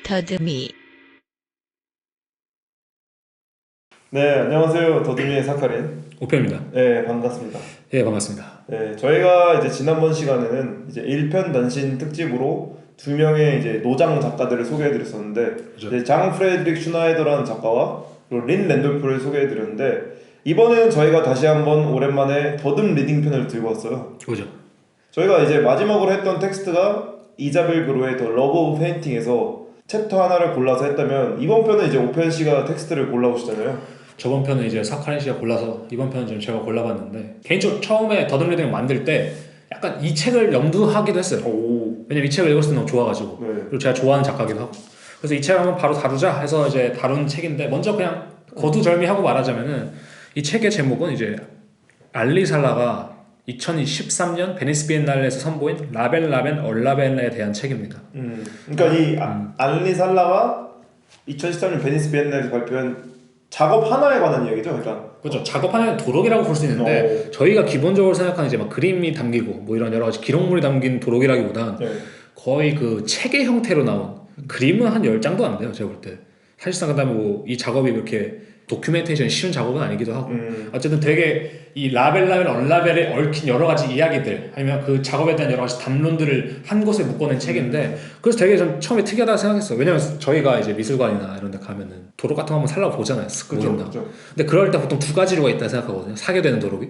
더듬이. 네, 안녕하세요. 더듬이의 사카린. 오편입니다. 네, 반갑습니다. 예, 반갑습니다. 네, 저희가 이제 지난번 시간에는 이제 1편 단신 특집으로 두 명의 이제 노장 작가들을 소개해드렸었는데, 그렇죠. 이제 장 프레드릭 슈나이더라는 작가와 그리고 린 랜돌프를 소개해드렸는데, 이번에는 저희가 다시 한번 오랜만에 더듬 리딩 편을 들고 왔어요. 그죠. 저희가 이제 마지막으로 했던 텍스트가 이자벨 그로의 더 러브 오브 페인팅에서 챕터 하나를 골라서 했다면, 이번 편은 이제 오편 씨가 텍스트를 골라오시잖아요. 저번 편은 이제 사카린 씨가 골라서 이번 편은 좀 제가 골라봤는데, 개인적으로 처음에 더듬 리딩을 만들 때 약간 이 책을 염두하기도 했어요. 왜냐면 이 책을 읽었을 때 너무 좋아가지고. 네. 그리고 제가 좋아하는 작가기도 하고. 그래서 이 책을 한번 바로 다루자 해서 이제 다룬 책인데, 먼저 그냥 거두절미하고 말하자면은 이 책의 제목은 이제 알리 살라가 2013년 베니스 비엔날레에서 선보인 라벤 얼라벤에 대한 책입니다. 그러니까 이 알리 살라가 2013년 베니스 비엔날에서 발표한 작업 하나에 관한 이야기죠, 그러니까. 그렇죠. 작업 하나의 도록이라고 볼 수 있는데, 저희가 기본적으로 생각하는 이제 막 그림이 담기고 뭐 이런 여러 가지 기록물이 담긴 도록이라기보단 네. 거의 그 책의 형태로 나온, 그림은 한 10장도 안 돼요, 제가 볼 때. 사실상 그다음에 뭐 이 작업이 그렇게 도큐멘테이션이 쉬운 작업은 아니기도 하고. 어쨌든 되게 이 라벨 얼라벨에 얽힌 여러 가지 이야기들, 아니면 그 작업에 대한 여러 가지 담론들을 한 곳에 묶어낸 책인데, 그래서 되게 좀 처음에 특이하다고 생각했어요. 왜냐면 저희가 이제 미술관이나 이런 데 가면은 도록 같은 거 한번 살라고 보잖아요. 그렇죠. 근데 그럴 때 보통 두 가지로가 있다 생각하거든요. 사게 되는 도록이.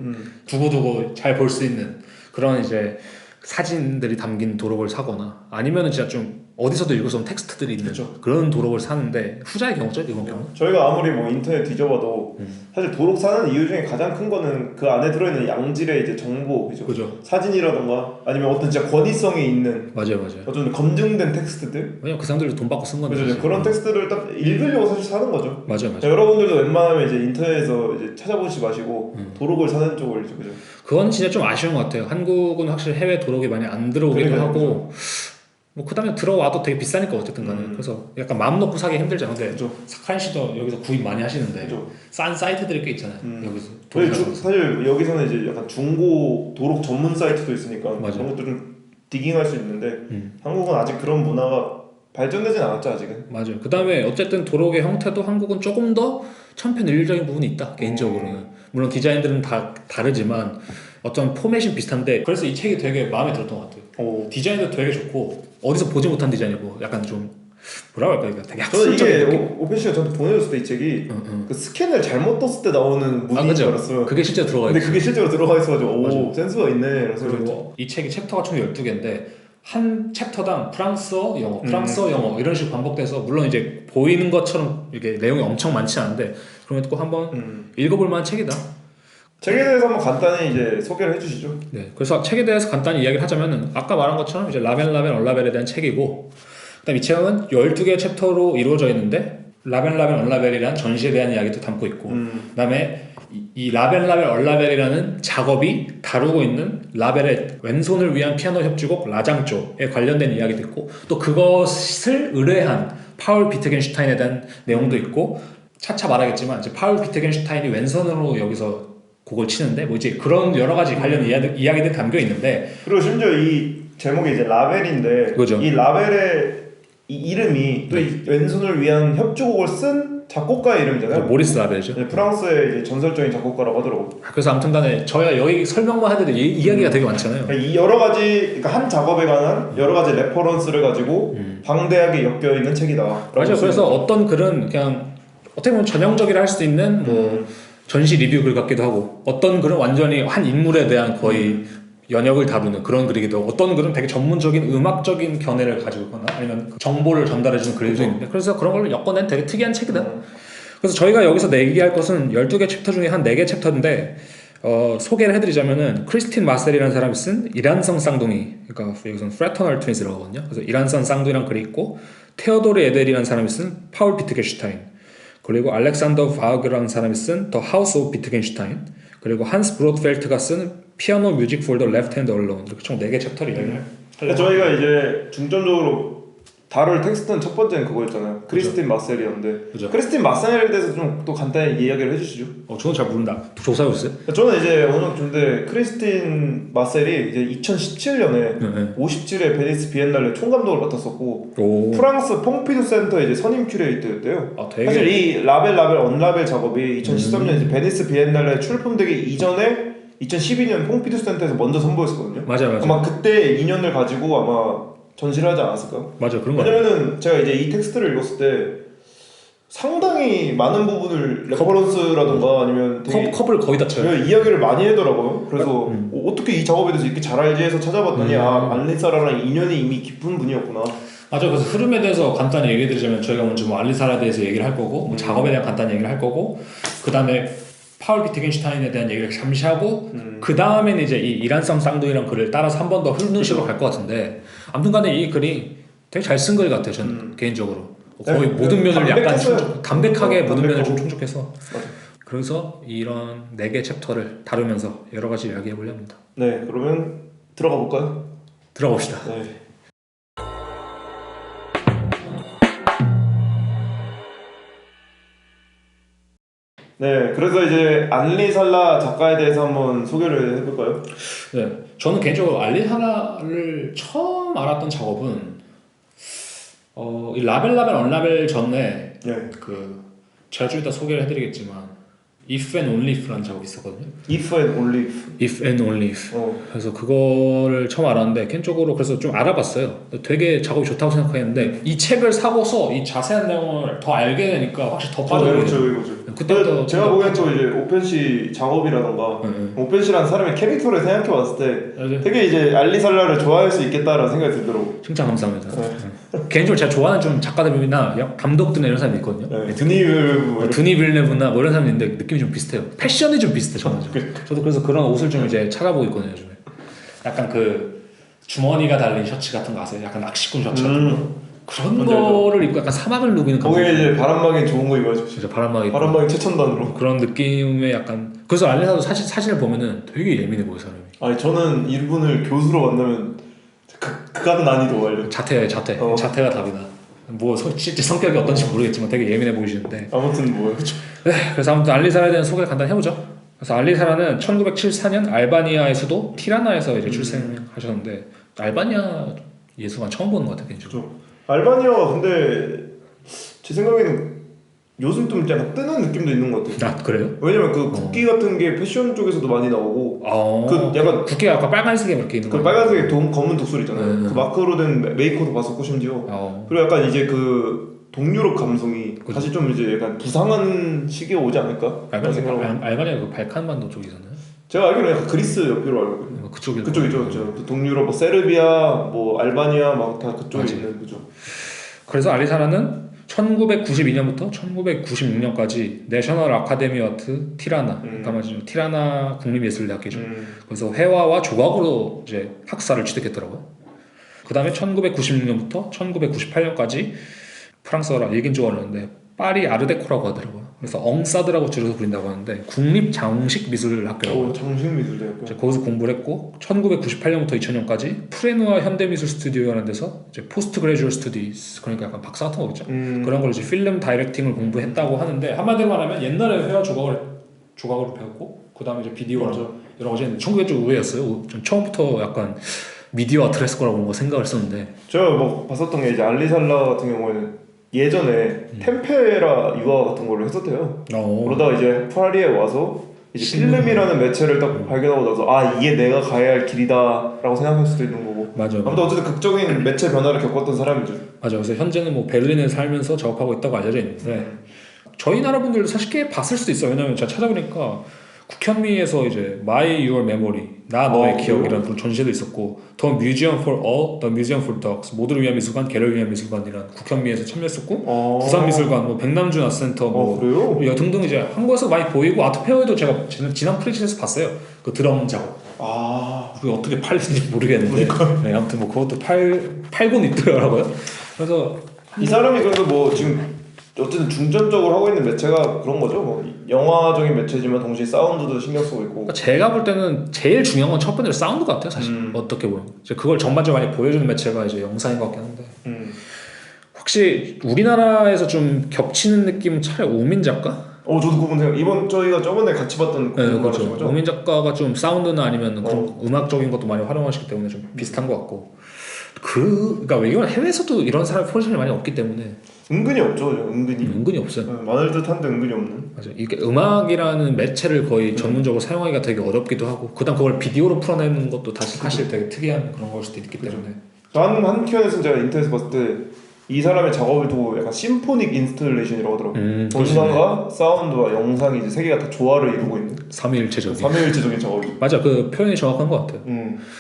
두고두고 잘 볼 수 있는 그런 이제 사진들이 담긴 도록을 사거나, 아니면은 진짜 좀 어디서도 읽을 수 없는 텍스트들이 있는 그런 도록을 사는데, 후자의 경우죠, 이번 경우는. 저희가 아무리 뭐 인터넷 뒤져봐도 사실 도록 사는 이유 중에 가장 큰 거는 그 안에 들어있는 양질의 이제 정보이죠. 그죠. 사진이라던가 아니면 어떤 진짜 권위성이 있는, 맞아요. 어떤 검증된 텍스트들. 왜냐면 그 사람들도 돈 받고 쓴 건데. 그죠. 그런 텍스트를 딱 읽으려고 사실 사는 거죠. 맞아요. 여러분들도 웬만하면 이제 인터넷에서 이제 찾아보지 마시고 도록을 사는 쪽을 그죠. 그건 진짜 좀 아쉬운 것 같아요. 한국은 확실히 해외 도록이 많이 안 들어오기도 하고, 뭐 그다음에 들어와도 되게 비싸니까 어쨌든 간에. 그래서 약간 마음 놓고 사기 힘들잖아요. 근데 사카린 씨도 여기서 구입 많이 하시는데, 싼 사이트들이 꽤 있잖아요. 여기서. 사실 여기서는 이제 약간 중고 도록 전문 사이트도 있으니까 맞아요. 그런 것도 좀 디깅할 수 있는데, 한국은 아직 그런 문화가 발전되진 않았죠, 아직은. 맞아요. 그다음에 어쨌든 도록의 형태도 한국은 조금 더 천편일률적인 부분이 있다, 개인적으로는. 물론 디자인들은 다 다르지만 어떤 포맷이 비슷한데, 그래서 이 책이 되게 마음에 들었던 것 같아요. 디자인도 되게 좋고, 어디서 보지 못한 디자인이고, 약간 좀 뭐라고 할까, 되게 저는 학술적인 이게 느낌? 오펜 씨가 저한테 보내줬을 때 이 책이 그 스캔을 잘못 떴을 때 나오는 무늬인 줄 알았어요. 그게 실제로 들어가 근데 있어요. 그게 실제로 들어가 있어가지고 맞아요. 센스가 있네. 그래서 그리고 이 책이 챕터가 총 12개인데 한 챕터당 프랑스어, 영어 이런 식으로 반복돼서, 물론 이제 보이는 것처럼 이게 내용이 엄청 많지 않은데, 그럼에도 꼭 한번 읽어볼 만한 책이다. 책에 대해서 한번 간단히 이제 소개를 해주시죠. 네, 그래서 책에 대해서 간단히 이야기를 하자면은, 아까 말한 것처럼 이제 라벤 얼라벨에 대한 책이고, 그다음 이 책은 12개의 챕터로 이루어져 있는데, 라벤 얼라벨이라는 전시에 대한 이야기도 담고 있고, 그다음에 이 라벤 얼라벨이라는 작업이 다루고 있는 라벨의 왼손을 위한 피아노 협주곡 라장조에 관련된 이야기도 있고, 또 그것을 의뢰한 파울 비트겐슈타인에 대한 내용도 있고, 차차 말하겠지만 이제 파울 비트겐슈타인이 왼손으로 여기서 곡을 치는데 뭐 이제 그런 여러 가지 관련 이야기들이 담겨 있는데, 그리고 심지어 이 제목이 이제 라벨인데, 그죠. 이 라벨의 이 이름이 또 이 왼손을 위한 협주곡을 쓴 작곡가의 이름이잖아요. 모리스 라벨이죠. 네, 프랑스의 이제 전설적인 작곡가라고 하더라고요. 그래서 아무튼간에 저희가 여기 설명만 해도 이야기가 되게 많잖아요. 그러니까 이 여러 가지, 그러니까 한 작업에 관한 여러 가지 레퍼런스를 가지고 방대하게 엮여 있는 책이다. 맞아요. 그래서 어떤 글은 그냥 어떻게 보면 전형적이라 할 수도 있는 뭐 전시 리뷰 글 같기도 하고, 어떤 글은 완전히 한 인물에 대한 거의 연역을 다루는 그런 글이기도 하고, 어떤 글은 되게 전문적인 음악적인 견해를 가지고 있거나 아니면 정보를 전달해주는 글도 있는데, 그래서 그런 걸 엮어낸 되게 특이한 책이다. 그래서 저희가 여기서 얘기할 것은 12개 챕터 중에 한 4개 챕터인데, 소개를 해드리자면은 크리스틴 마셀이라는 사람이 쓴 이란성 쌍둥이, 그러니까 여기서는 프래터널 트윈스라고 하거든요. 그래서 이란성 쌍둥이란 글이 있고, 테오도르 에델이라는 사람이 쓴 파울 비트겐슈타인, 그리고 알렉산더 바흐라는 사람이 쓴 더 하우스 오브 비트겐슈타인, 그리고 한스 브로드펠트가 쓴 피아노 뮤직 폴더 레프트 핸드 얼론, 이렇게 총 4개 챕터를 이야기를 저희가 이제 중점적으로 다룰 텍스트는 첫 번째는 그거였잖아요. 크리스틴 마셀이었는데 그죠. 크리스틴 마셀에 대해서 좀 또 간단히 이야기를 해주시죠. 저는 잘 모른다. 조사해보세요. 저는 이제 어느 정도인데 크리스틴 마셀이 이제 2017년에 네. 57회 베니스 비엔날레 총감독을 맡았었고 오. 프랑스 퐁피두 센터 이제 선임 큐레이터였대요. 되게 사실 이 라벨 언라벨 작업이 2013년 이제 베니스 비엔날레 출품되기 이전에 2012년 퐁피두 센터에서 먼저 선보였었거든요. 맞아요. 아마 그때 인연을 가지고 아마 전시를 하지 않았을까요? 맞아, 그런 거 같아요. 왜냐면은 제가 이제 이 텍스트를 읽었을 때 상당히 많은 부분을 레퍼런스라던가 아니면 되게 컵을 거의 다 쳐요. 이야기를 많이 하더라고요. 그래서 어떻게 이 작업에 대해서 이렇게 잘 알지 해서 찾아봤더니 알리사라랑 인연이 이미 깊은 분이었구나. 맞아. 그래서 흐름에 대해서 간단히 얘기해드리자면 저희가 먼저 뭐 알리사라에 대해서 얘기를 할 거고 뭐 작업에 대한 간단히 얘기를 할 거고 그 다음에 파울 비트겐슈타인에 대한 얘기를 잠시 하고 그 다음에는 이제 이 이란성 쌍둥이란 글을 따라서 한 번 더 훑는 식으로 갈 것 같은데 아무튼간에 이 글이 되게 잘 쓴 글 같아요. 저는 개인적으로 거의 모든 면을 약간 담백하게 모든 면을 좀 충족해서 그래서 이런 4개 챕터를 다루면서 여러 가지 이야기해 보려 합니다. 네, 그러면 들어가 볼까요? 들어가 봅시다. 네. 네, 그래서 이제 알리살라 작가에 대해서 한번 소개를 해볼까요? 네, 저는 개인적으로 알리살라를 처음 알았던 작업은 이 라벨 언라벨 전에 네. 그 제가 좀 이따 소개를 해드리겠지만 If and Only If라는 작업이 있었거든요. If and Only If. If and Only If. 그래서 그거를 처음 알았는데 개인적으로 그래서 좀 알아봤어요. 되게 작업이 좋다고 생각했는데 이 책을 사고서 이 자세한 내용을 더 알게 되니까 확실히 더 빠져요. 이거죠. 그때부터 제가 보기엔 또 이제 오펜시 작업이라던가 오펜시라는 사람의 캐릭터를 생각해봤을 때 되게 이제 알리살라를 좋아할 수 있겠다라는 생각이 들더라고. 칭찬 감사합니다. 개인적으로 제가 좋아하는 좀 작가들이나 감독들이나 이런 사람이 있거든요. 드니 빌네브나 뭐 이런 사람이 있는데 느낌이 좀 비슷해요. 패션이 좀 비슷해 저는. 저도 그래서 그런 옷을 좀 이제 찾아보고 있거든요 요즘에. 약간 그 주머니가 달린 셔츠 같은 거 아세요? 약간 낚시꾼 셔츠 같은 거. 그런 거를 입고 약간 사막을 누비는 감성. 거기에 이제 바람막이 좋은 거 입어야죠. 진짜 바람막이 최첨단으로. 그런 느낌의 약간. 그래서 알리사도 사진을 보면은 되게 예민해 보여 사람이. 아니 저는 이분을 교수로 만나면 극한 난이도 알려. 자태가 답이다. 뭐 실제 성격이 어떤지 모르겠지만 되게 예민해 보이시는데. 아무튼 뭐요. 네, 그래서 아무튼 알리사라에 대한 소개를 간단히 해보죠. 그래서 알리사라는 1974년 알바니아의 수도 티라나에서 이제 출생하셨는데 알바니아 예술관 처음 보는 것 같아요. 그렇죠. 알바니아가 근데 제 생각에는 요즘 좀 약간 뜨는 느낌도 있는 것 같아요. 그래요? 왜냐면 그 국기 같은 게 패션 쪽에서도 많이 나오고 그 약간 국기가 약간 빨간색에 이렇게 있는 그 빨간색에 검은 독수리 있잖아요. 그 마크로 된 메이커도 봤었고 심지어 그리고 약간 이제 그 동유럽 감성이 다시 좀 이제 약간 부상한 시기에 오지 않을까? 알바니아가 그 발칸반도 쪽이잖아요. 제가 알기로는 약간 그리스 옆으로 알고 있거든요. 그쪽이죠. 그렇죠. 동유럽 뭐 세르비아, 뭐 알바니아 막 다 그쪽에 맞아요. 있는 거죠. 그래서 알리사라는 1992년부터 1996년까지 내셔널 아카데미 아트 티라나, 티라나 국립예술대학교죠. 그래서 회화와 조각으로 이제 학사를 취득했더라고요. 그 다음에 1996년부터 1998년까지 프랑스어라 읽긴 좀 어려운데 파리 아르데코라고 하더라고요. 그래서 엉사드라고 줄여서 부른다고 하는데 국립장식미술학교라고. 장식미술대학교. 거기서 공부를 했고 1998년부터 2000년까지 프레누아 현대미술 스튜디오라는 데서 이제 포스트 그레주얼 스터디스 그러니까 약간 박사 같은 거겠죠. 그런 걸 이제 필름 다이렉팅을 공부했다고 하는데 한마디로 말하면 옛날에 회화 조각으로 배웠고 그 다음에 이제 비디오랑 여러 가지 했는데 1900년 좀 의외였어요. 좀 처음부터 약간 미디어 아트를 했을 거라고 뭔가 생각을 했었는데 제가 뭐 봤었던 게 이제 알리살라 같은 경우에는 예전에 템페라 유화 같은 걸로 했었대요. 그러다가 이제 파리에 와서 이제 필름이라는 매체를 딱 발견하고 나서 이게 내가 가야 할 길이다라고 생각할 수도 있는 거고. 맞아. 아무튼 어쨌든 극적인 매체 변화를 겪었던 사람이죠. 맞아. 그래서 현재는 뭐 베를린에 살면서 작업하고 있다고 알려져 있는데 저희 나라 분들도 사실 꽤 봤을 수도 있어요. 왜냐면 제가 찾아보니까 국현미에서 이제 My Your Memory 나 너의 기억이라는 그런 전시도 있었고 The Museum for All, The Museum for Dogs 모두를 위한 미술관, 개를 위한 미술관이라는 국현미에서 참여했었고 부산미술관, 뭐 백남준 아트센터 뭐 등등 이제 한국에서 많이 보이고 아트페어에도 제가 지난 프리즌에서 봤어요. 그 드럼 작업. 그게 어떻게 팔리는지 모르겠는데 네, 아무튼 뭐 그것도 팔곤 있더라고요. 그래서 이 사람이 그래서 뭐 지금 어쨌든 중점적으로 하고 있는 매체가 그런 거죠. 뭐 영화적인 매체지만 동시에 사운드도 신경 쓰고 있고. 그러니까 제가 볼 때는 제일 중요한 건 첫 번째로 사운드 같아요, 사실. 어떻게 보면. 이제 그걸 전반적으로 많이 보여주는 매체가 이제 영상인 것 같긴 한데. 확실히 우리나라에서 좀 겹치는 느낌은 차라리 오민 작가? 저도 그분 생각. 저희가 저번에 같이 봤던 네, 그분 그렇죠. 거죠? 오민 작가가 좀 사운드나 아니면 그런 음악적인 것도 많이 활용하시기 때문에 좀 비슷한 것 같고. 그러니까 이건 해외에서도 이런 사람 포지션이 많이 없기 때문에 은근히 없죠, 은근히. 은근히 없어요. 네, 많을 듯한데 은근히 없는. 맞아. 이게 음악이라는 매체를 거의 전문적으로 사용하기가 되게 어렵기도 하고, 그다음 그걸 비디오로 풀어내는 것도 사실 되게 특이한 그런 걸 수도 있기 때문에. 저는 한켠에서 제가 인터넷에서 봤을 때 이 사람의 작업을 두고 약간 심포닉 인스톨레이션이라고 하더라고요. 건반과 사운드와 영상이 이제 세 개가 다 조화를 이루고 있는 삼위일체적인 작업이죠. 맞아, 그 표현이 정확한 것 같아요.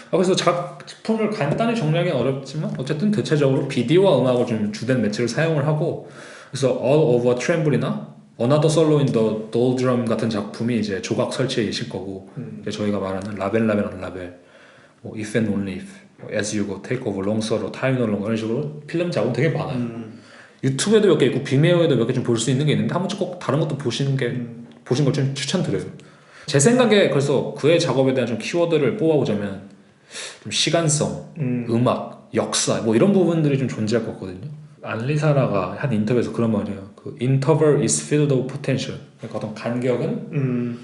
그래서 작품을 간단히 정리하기는 어렵지만 어쨌든 대체적으로 비디오와 음악을 좀 주된 매체를 사용을 하고, 그래서 All Over Tremble이나 Another Solo in the Doldrum 같은 작품이 이제 조각 설치에 있을 거고, 이제 저희가 말하는 라벨 언라벨, 뭐 If and Only If, As You Go, Take Over, Long Solo, Time No Longer 이런 식으로 필름 작업 되게 많아요. 유튜브에도 몇 개 있고 비메오에도 몇 개 좀 볼 수 있는 게 있는데 한 번쯤 꼭 다른 것도 보시는 걸 좀 추천드려요. 제 생각에 그래서 그의 작업에 대한 좀 키워드를 뽑아보자면 좀 시간성, 음악, 역사 뭐 이런 부분들이 좀 존재할 것 같거든요. 안리사라가 한 인터뷰에서 그런 말이에요. 그 interval is filled with potential. 그러니까 어떤 간격은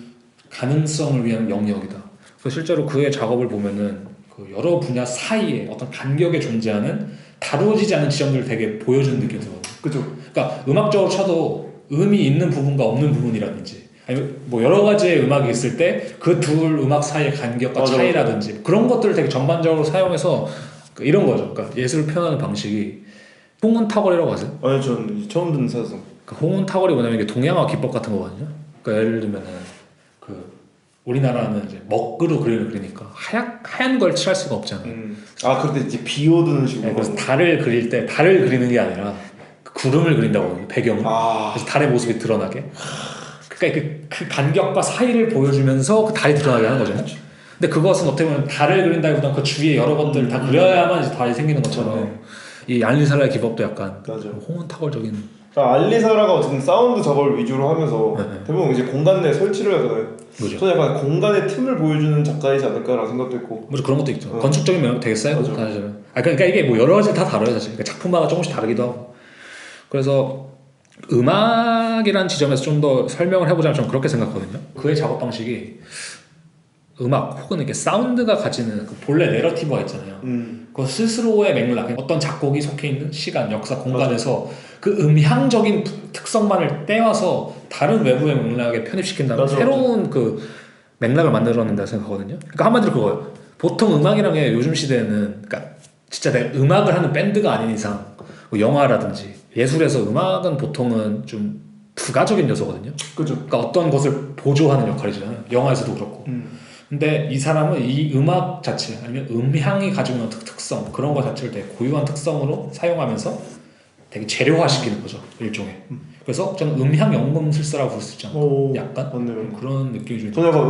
가능성을 위한 영역이다. 그래서 실제로 그의 작업을 보면은 그 여러 분야 사이에 어떤 간격에 존재하는 다루어지지 않은 지점들을 되게 보여주는 느낌이 들거든요. 그죠. 그러니까 음악적으로 쳐도 음이 있는 부분과 없는 부분이라든지, 아니면 뭐 여러 가지의 음악이 있을 때 그 둘 음악 사이의 간격과 차이라든지 그런 것들을 되게 전반적으로 사용해서 이런 거죠. 그러니까 예술을 표현하는 방식이 홍은타걸이라고 아세요? 아니 전 처음 듣는 사성. 그러니까 홍은타걸이 뭐냐면 이게 동양화 기법 같은 거거든요. 그러니까 예를 들면은 우리나라는 이제 먹으로 그림을 그리니까 하얀 걸 칠할 수가 없잖아요. 그때 이제 비 오는 식으로. 네, 그래서 달을 그릴 때 달을 그리는 게 아니라 구름을 그린다고, 배경을. 그래서 달의 모습이 드러나게. 그러니까 그 간격과 사이를 보여주면서 그 달이 드러나게 하는 거잖아요. 근데 그것은 어떻게 보면 달을 그린다기보다는 그 주위에 여러 것들을 다 그려야만 이제 달이 생기는 것처럼 이 알리살라의 기법도 약간 홍은타걸적인. 알리사라가 어쨌든 사운드 작업을 위주로 하면서 대부분 이제 공간 내 설치를 하잖아요. 그죠. 저는 약간 공간의 틈을 보여주는 작가이지 않을까라는 생각도 있고. 그런 것도 있죠. 건축적인 면도 되게 세고 사실은. 그러니까 이게 뭐 여러 가지 다 다뤄요 사실. 그러니까 작품마다 조금씩 다르기도 하고. 그래서 음악이라는 지점에서 좀 더 설명을 해보자면 저는 그렇게 생각하거든요. 그의 작업 방식이 음악 혹은 이렇게 사운드가 가지는 그 본래 내러티브가 있잖아요. 그 스스로의 맥락, 어떤 작곡이 속해 있는 시간, 역사, 공간에서 그 음향적인 특성만을 떼와서 다른 외부의 맥락에 편입시킨다는 새로운 그 맥락을 만들어낸다고 생각하거든요. 그러니까 한마디로 그거예요. 보통 음악이라는 게 요즘 시대에는 그러니까 진짜 내가 음악을 하는 밴드가 아닌 이상 뭐 영화라든지 예술에서 음악은 보통은 좀 부가적인 요소거든요. 그죠. 그러니까 어떤 것을 보조하는 역할이잖아요. 영화에서도 그렇고. 근데 이 사람은 이 음악 자체 아니면 음향이 가지고 있는 특성 그런 것 자체를 되게 고유한 특성으로 사용하면서 되게 재료화시키는 거죠, 일종의. 그래서 저는 음향 연금술사라고 부를 수 있잖아요. 약간 맞네요. 그런 느낌이 좀. 저는 약간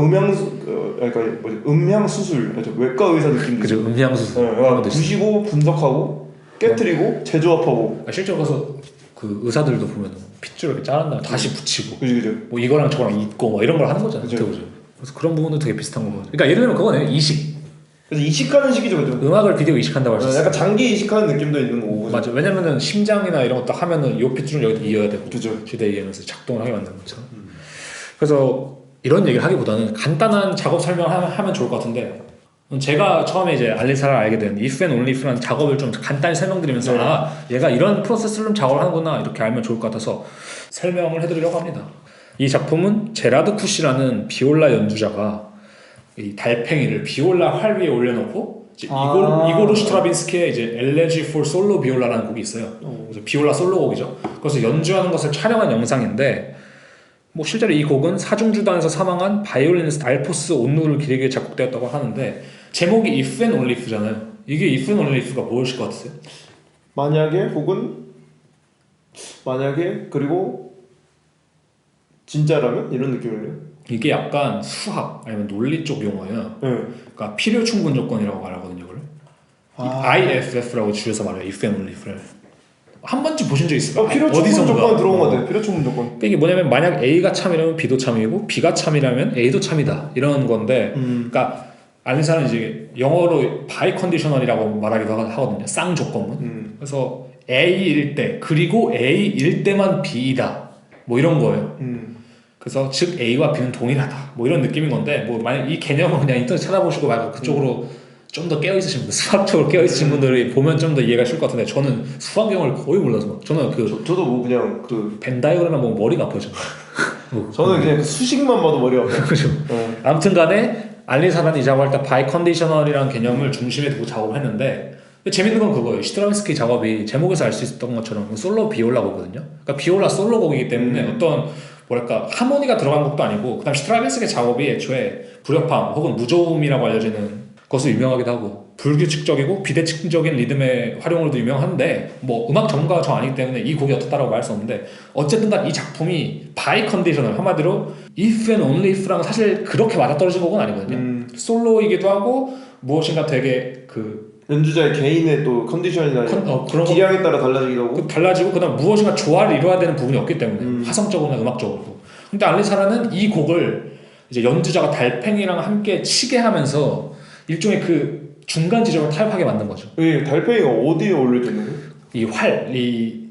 음향 수술, 외과 의사 느낌도. 그죠, 음향 수술. 부시고 분석하고 깨트리고 재조합하고. 실제로 가서 그 의사들도 보면 핏줄을 이렇게 자른 다음에 다시 붙이고. 그죠. 뭐 이거랑 저거랑 잇고 뭐 이런 걸 하는 거잖아요. 그죠. 그래서 그런 부분도 되게 비슷한 거거든요. 그러니까 예를 들면 그거네요. 이식. 그래서 이식하는 식이죠, 그죠? 음악을 비디오 이식한다고 할 수 있어요. 약간 장기 이식하는 느낌도 있는 거고. 맞아. 왜냐면은 심장이나 이런 것도 하면은 요 핏줄은 여기 이어야 되고. 그죠. 시대에 의하면서 작동을 하게 만드는 것처럼. 그래서 이런 얘기를 하기보다는 간단한 작업 설명을 하면 좋을 것 같은데, 제가 처음에 이제 알리사를 알게 된 If and Only If라는 작업을 좀 간단히 설명드리면서 얘가 이런 프로세스로 작업을 하는구나 이렇게 알면 좋을 것 같아서 설명을 해드리려고 합니다. 이 작품은 제라드 쿠시라는 비올라 연주자가 이 달팽이를 비올라 활 위에 올려놓고 이고르 스트라빈스키의 이제 Elegy for Solo Viola라는 곡이 있어요. 그래서 비올라 솔로곡이죠. 그래서 연주하는 것을 촬영한 영상인데, 뭐 실제로 이 곡은 사중주단에서 사망한 바이올리니스트 알포스 온누를 기리기에 작곡되었다고 하는데, 제목이 If and Only If잖아요. 이게 If and Only If가 무엇일 것 같으세요? 만약에 그리고 진짜라면 이런 느낌이네요. 이게 약간 수학 아니면 논리 쪽 용어예요. 그러니까 필요 충분 조건이라고 말하거든요. 이걸 IFF라고 줄여서 말해요. If and Only If를. 한 번쯤 보신 적 있어요? 필요 충분 조건 들어온 것 같아요. 필요 충분 조건. 이게 뭐냐면 만약 A가 참이라면 B도 참이고 B가 참이라면 A도 참이다 이런 건데, 그러니까 알리사는 이제 영어로 바이 컨디셔널이라고 말하기도 하거든요. 쌍 조건문. 그래서 A일 때 그리고 A일 때만 B이다 뭐 이런 거예요. 그래서 즉 A와 B는 동일하다 뭐 이런 느낌인 건데 뭐 만약 이 개념을 그냥 인터넷 찾아보시고 말고 그쪽으로 좀 더 깨어있으신 분들 수학적으로 깨어있으신 분들이 보면 좀 더 이해가 쉬울 것 같은데 저는 수학 용어를 거의 몰라서 저는 저도 뭐 그냥 벤 다이어그램만 보면 머리가 아파져. 저는 그냥 그 수식만 봐도 머리가 아파요. 그죠. 아무튼 간에 알리사라는 이 작업할 때 바이 컨디셔널이라는 개념을 중심에 두고 작업을 했는데 재밌는 건 그거예요. 시트라빈스키 작업이 제목에서 알 수 있었던 것처럼 솔로 비올라 곡이거든요. 그러니까 비올라 솔로 곡이기 때문에 어떤 뭐랄까 하모니가 들어간 곡도 아니고 그다음 시트라빈스키 작업이 애초에 불협화 혹은 무조음이라고 알려지는 것으로 유명하기도 하고 불규칙적이고 비대칭적인 리듬의 활용으로도 유명한데 뭐 음악 전문가가 저 아니기 때문에 이 곡이 어떻다라고 말할 수 없는데 어쨌든 간 이 작품이 바이 컨디셔널 한마디로 if and only if랑 사실 그렇게 맞아떨어진 곡은 아니거든요. 솔로이기도 하고 무엇인가 되게 그 연주자의 개인의 또 컨디션이나 기량에 따라 달라지기도 하고 달라지고 그다음 무엇인가 조화를 이루어야 되는 부분이 없기 때문에 화성적으로나 음악적으로. 근데 알리사라는 이 곡을 이제 연주자가 달팽이랑 함께 치게 하면서 일종의 그 중간 지점을 타협하게 만든 거죠. 이 달팽이가 어디에 올려져 있는 거예요? 이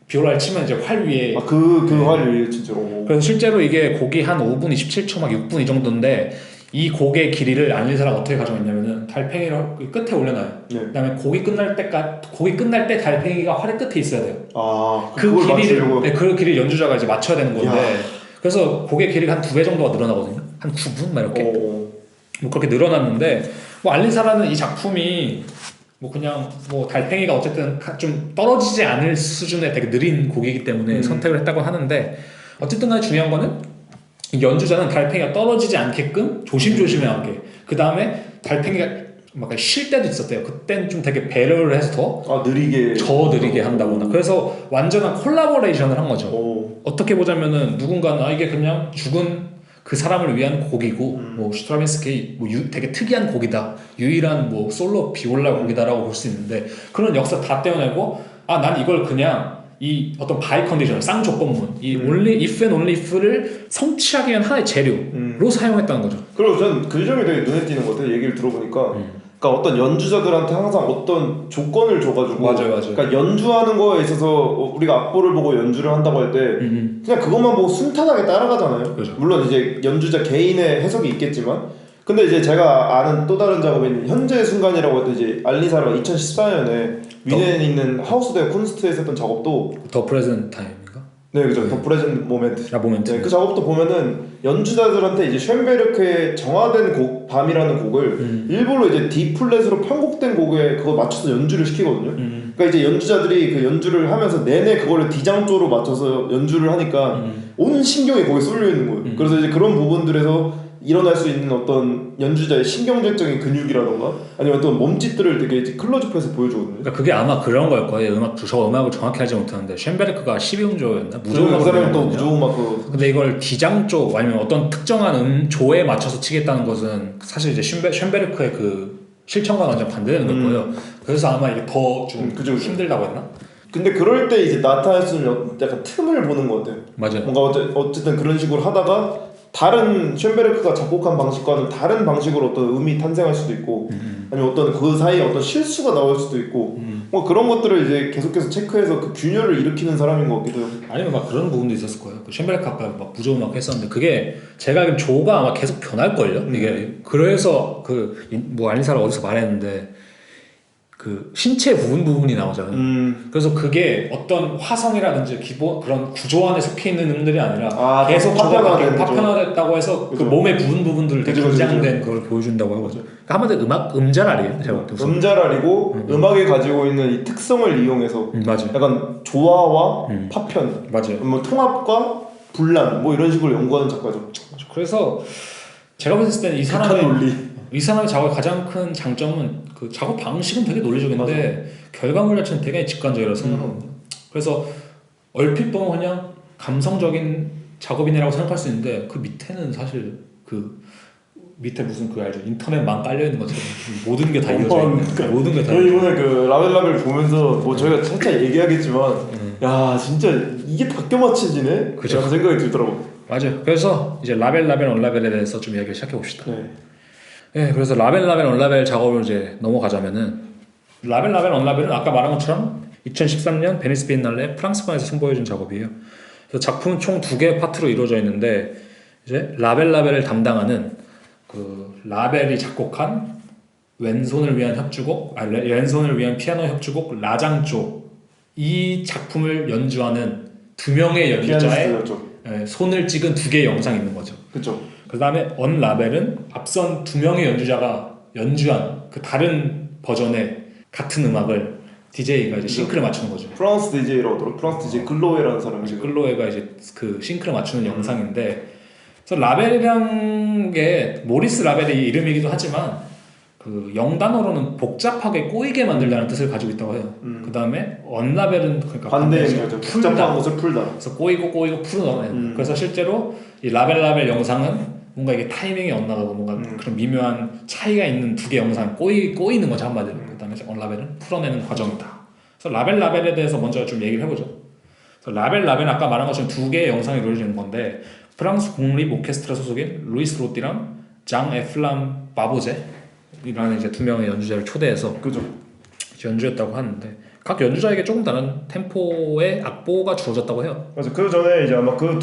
비올라를 치면 이제 활 위에 그 활 위에 진짜로. 그래서 실제로 이게 곡이 한 5분 27초 막 6분 이 정도인데 이 곡의 길이를 알리사라가 어떻게 가져갔냐면은 달팽이를 끝에 올려놔요. 그다음에 곡이 끝날 때 달팽이가 활의 끝에 있어야 돼요. 그 길이를 그 길이 연주자가 이제 맞춰야 되는 건데 그래서 곡의 길이가 한 2배 정도가 늘어나거든요. 한 9분 막 이렇게 뭐 그렇게 늘어났는데 뭐 알리사라는 이 작품이 뭐 그냥 뭐 달팽이가 어쨌든 좀 떨어지지 않을 수준의 되게 느린 곡이기 때문에 선택을 했다고 하는데 어쨌든 간에 중요한 거는 연주자는 달팽이가 떨어지지 않게끔 조심조심하게 그 다음에 달팽이가 막 쉴 때도 있었대요. 그때는 좀 되게 배려를 해서 더 느리게 한다거나 그래서 완전한 콜라보레이션을 한 거죠. 어떻게 보자면은 누군가는 이게 그냥 죽은 그 사람을 위한 곡이고 뭐 스트라빈스키 뭐 되게 특이한 곡이다 유일한 뭐 솔로 비올라 곡이다라고 볼 수 있는데 그런 역사 다 떼어내고 난 이걸 그냥 이 어떤 바이 컨디션 쌍조건문 이 only if and only if를 성취하기 위한 하나의 재료로 사용했다는 거죠. 그리고 전 그 점이 되게 눈에 띄는 것 같아요. 얘기를 들어보니까 그러니까 어떤 연주자들한테 항상 어떤 조건을 줘가지고 맞아요. 그러니까 연주하는 거에 있어서 우리가 악보를 보고 연주를 한다고 할 때 그냥 그것만 보고 순탄하게 따라가잖아요. 그렇죠. 물론 이제 연주자 개인의 해석이 있겠지만 근데 이제 제가 아는 또 다른 작업인 현재의 순간이라고 할 때 이제 알리사가 2014년에 위넨에 있는 하우스 대 쿤스트에서 했던 작업도 더 프레젠트 타임인가? 네 그죠. 더 프레젠트 모멘트. 모멘트. 네, 그 작업도 보면은 연주자들한테 이제 쇤베르크의 정화된 곡 밤이라는 곡을 일부러 이제 D 플랫으로 편곡된 곡에 그거 맞춰서 연주를 시키거든요. 그러니까 이제 연주자들이 그 연주를 하면서 내내 그거를 D장조로 맞춰서 연주를 하니까 온 신경이 거기에 쏠려 있는 거예요. 그래서 이제 그런 부분들에서 일어날 수 있는 어떤 연주자의 신경질적인 근육이라던가 아니면 어떤 몸짓들을 되게 클로즈업해서 보여주거든요. 그러니까 그게 아마 그런 걸 거예요. 저 음악을 정확히 알지 못하는데 쇤베르크가 12음조였나? 무조음악 사람이 또 무조음악 근데 이걸 D장조 아니면 어떤 특정한 조에 맞춰서 치겠다는 것은 사실 이제 쇤베르크의 그 실천과 완전 반대되는 걸 거예요. 그래서 아마 이게 더 좀 힘들다고 했나? 근데 그럴 때 이제 나타날 수 있는 약간 틈을 보는 것 같아요. 맞아요. 뭔가 어쨌든 그런 식으로 하다가 다른 쇤베르크가 작곡한 방식과는 다른 방식으로 어떤 음이 탄생할 수도 있고 아니면 어떤 그 사이에 어떤 실수가 나올 수도 있고 뭐 그런 것들을 이제 계속해서 체크해서 그 균열을 일으키는 사람인 것 같기도 해요. 아니면 막 그런 부분도 있었을 거예요. 그 쇤베르크 아까 막 무조음악 했었는데 그게 제가 알기로 조가 아마 계속 변할걸요. 이게 그래서 그 뭐 알리사를 어디서 말했는데 그 신체 부분이 나오잖아요. 그래서 그게 어떤 화성이라든지 기본 그런 구조 안에 속해 있는 음들이 아니라 계속 파편화됐다고 해서 그 몸의 부분들을 되게 긴장된 그걸 보여준다고 하거든요. 그러니까 한마디로 음자랄이에요. 제가 음자랄이고 음악이 가지고 있는 이 특성을 이용해서 약간 조화와 파편, 뭐 통합과 분란 뭐 이런 식으로 연구하는 작가죠. 그래서 제가 봤을 때는 이 사람의 작업의 가장 큰 장점은 그 작업 방식은 되게 논리적인데 결과물 자체는 되게 직관적이라고 생각합니다. 그래서 얼핏 보면 그냥 감성적인 작업이네라고 생각할 수 있는데 그 밑에는 사실 그 밑에 무슨 그 알죠? 인터넷망 깔려 있는 것처럼 모든 게 다 이어져 있는 모든 게 다. 저희 이번에 그 라벨라벨 보면서 뭐 저희가 살짝 얘기하겠지만 야 진짜 이게 다 껴맞춰지네? 그런 생각이 들더라고. 맞아요. 그래서 이제 라벨 언라벨에 대해서 좀 이야기를 시작해 봅시다. 네, 그래서 라벨 언라벨 작업을 이제 넘어가자면은 라벨 언라벨은 아까 말한 것처럼 2013년 베니스 비엔날레 프랑스관에서 선보여준 작업이에요. 그래서 작품은 총 2개의 파트로 이루어져 있는데 이제 라벨을 담당하는 그 라벨이 작곡한 왼손을 위한 협주곡, 왼손을 위한 피아노 협주곡 라장조, 이 작품을 연주하는 2명의 연주자의 손을 찍은 2개의 영상이 있는 거죠. 그렇죠. 그 다음에 언 라벨은 앞선 2명의 연주자가 연주한 그 다른 버전의 같은 음악을 DJ가 이제 싱크를 맞추는 거죠. 프랑스 DJ라고 하더라고. 프랑스 DJ 글로에라는 사람이 글로에가 이제 그 싱크를 맞추는 영상인데, 그래서 라벨이란 게 모리스 라벨의 이름이기도 하지만 그 영단어로는 복잡하게 꼬이게 만들다는 뜻을 가지고 있다고 해요. 그 다음에 언라벨은 그러니까 반대인 거죠. 복잡한 것을 풀다. 그래서 꼬이고 풀어나가는. 그래서 실제로 이 라벨 영상은 뭔가 이게 타이밍이 엇나가고 뭔가 그런 미묘한 차이가 있는 2개 영상 꼬이는 거죠, 한마디로. 그다음에 언라벨은 풀어내는 과정이다. 그래서 라벨에 대해서 먼저 좀 얘기를 해보죠. 그래서 라벨은 아까 말한 것처럼 2개의 영상이 이루어지는 건데, 프랑스 국립 오케스트라 소속인 루이스 로띠랑 장 에플람 바보제라는 이제 2명의 연주자를 초대해서 그죠. 연주했다고 하는데, 각 연주자에게 조금 다른 템포의 악보가 주어졌다고 해요. 맞아. 그 전에 이제 아마 그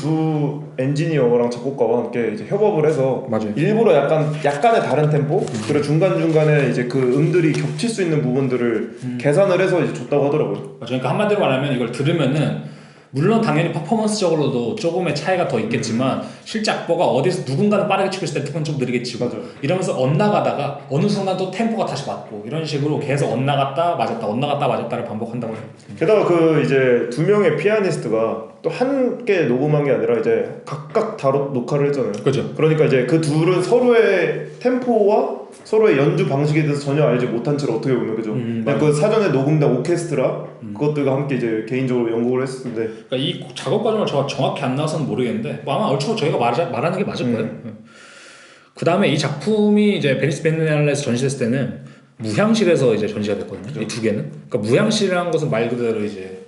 2 엔지니어랑 작곡가와 함께 이제 협업을 해서 맞아요. 일부러 약간의 다른 템포, 그리고 중간 중간에 이제 그 음들이 겹칠 수 있는 부분들을 계산을 해서 이제 줬다고 하더라고요. 맞아. 그러니까 한마디로 말하면 이걸 들으면은 물론 당연히 퍼포먼스적으로도 조금의 차이가 더 있겠지만 실제 악보가 어디서 누군가는 빠르게 치고 있을 때 누군가는 좀 느리게 치고 맞아요. 이러면서 엇나가다가 어느 순간 또 템포가 다시 맞고 이런 식으로 계속 엇나갔다 맞았다를 반복한다고 해요. 게다가 그 이제 2명의 피아니스트가 또 함께 녹음한 게 아니라 이제 각각 다로 녹화를 했잖아요. 그죠. 그러니까 이제 그 둘은 서로의 템포와 서로의 연주 방식에 대해서 전혀 알지 못한 채로 어떻게 보면 그죠. 그 사전에 녹음된 오케스트라 그것들과 함께 이제 개인적으로 연극을 했을 텐데. 그러니까 이 작업 과정을 정확히 안 나와서는 모르겠는데 뭐 아마 얼추 저희가 말하는 게 맞을 거예요. 그 다음에 이 작품이 이제 베니스 비엔날레에서 전시됐을 때는 무향실에서 이제 전시가 됐거든요. 그렇죠. 이 2개는. 그러니까 무향실이라는 것은 말 그대로 이제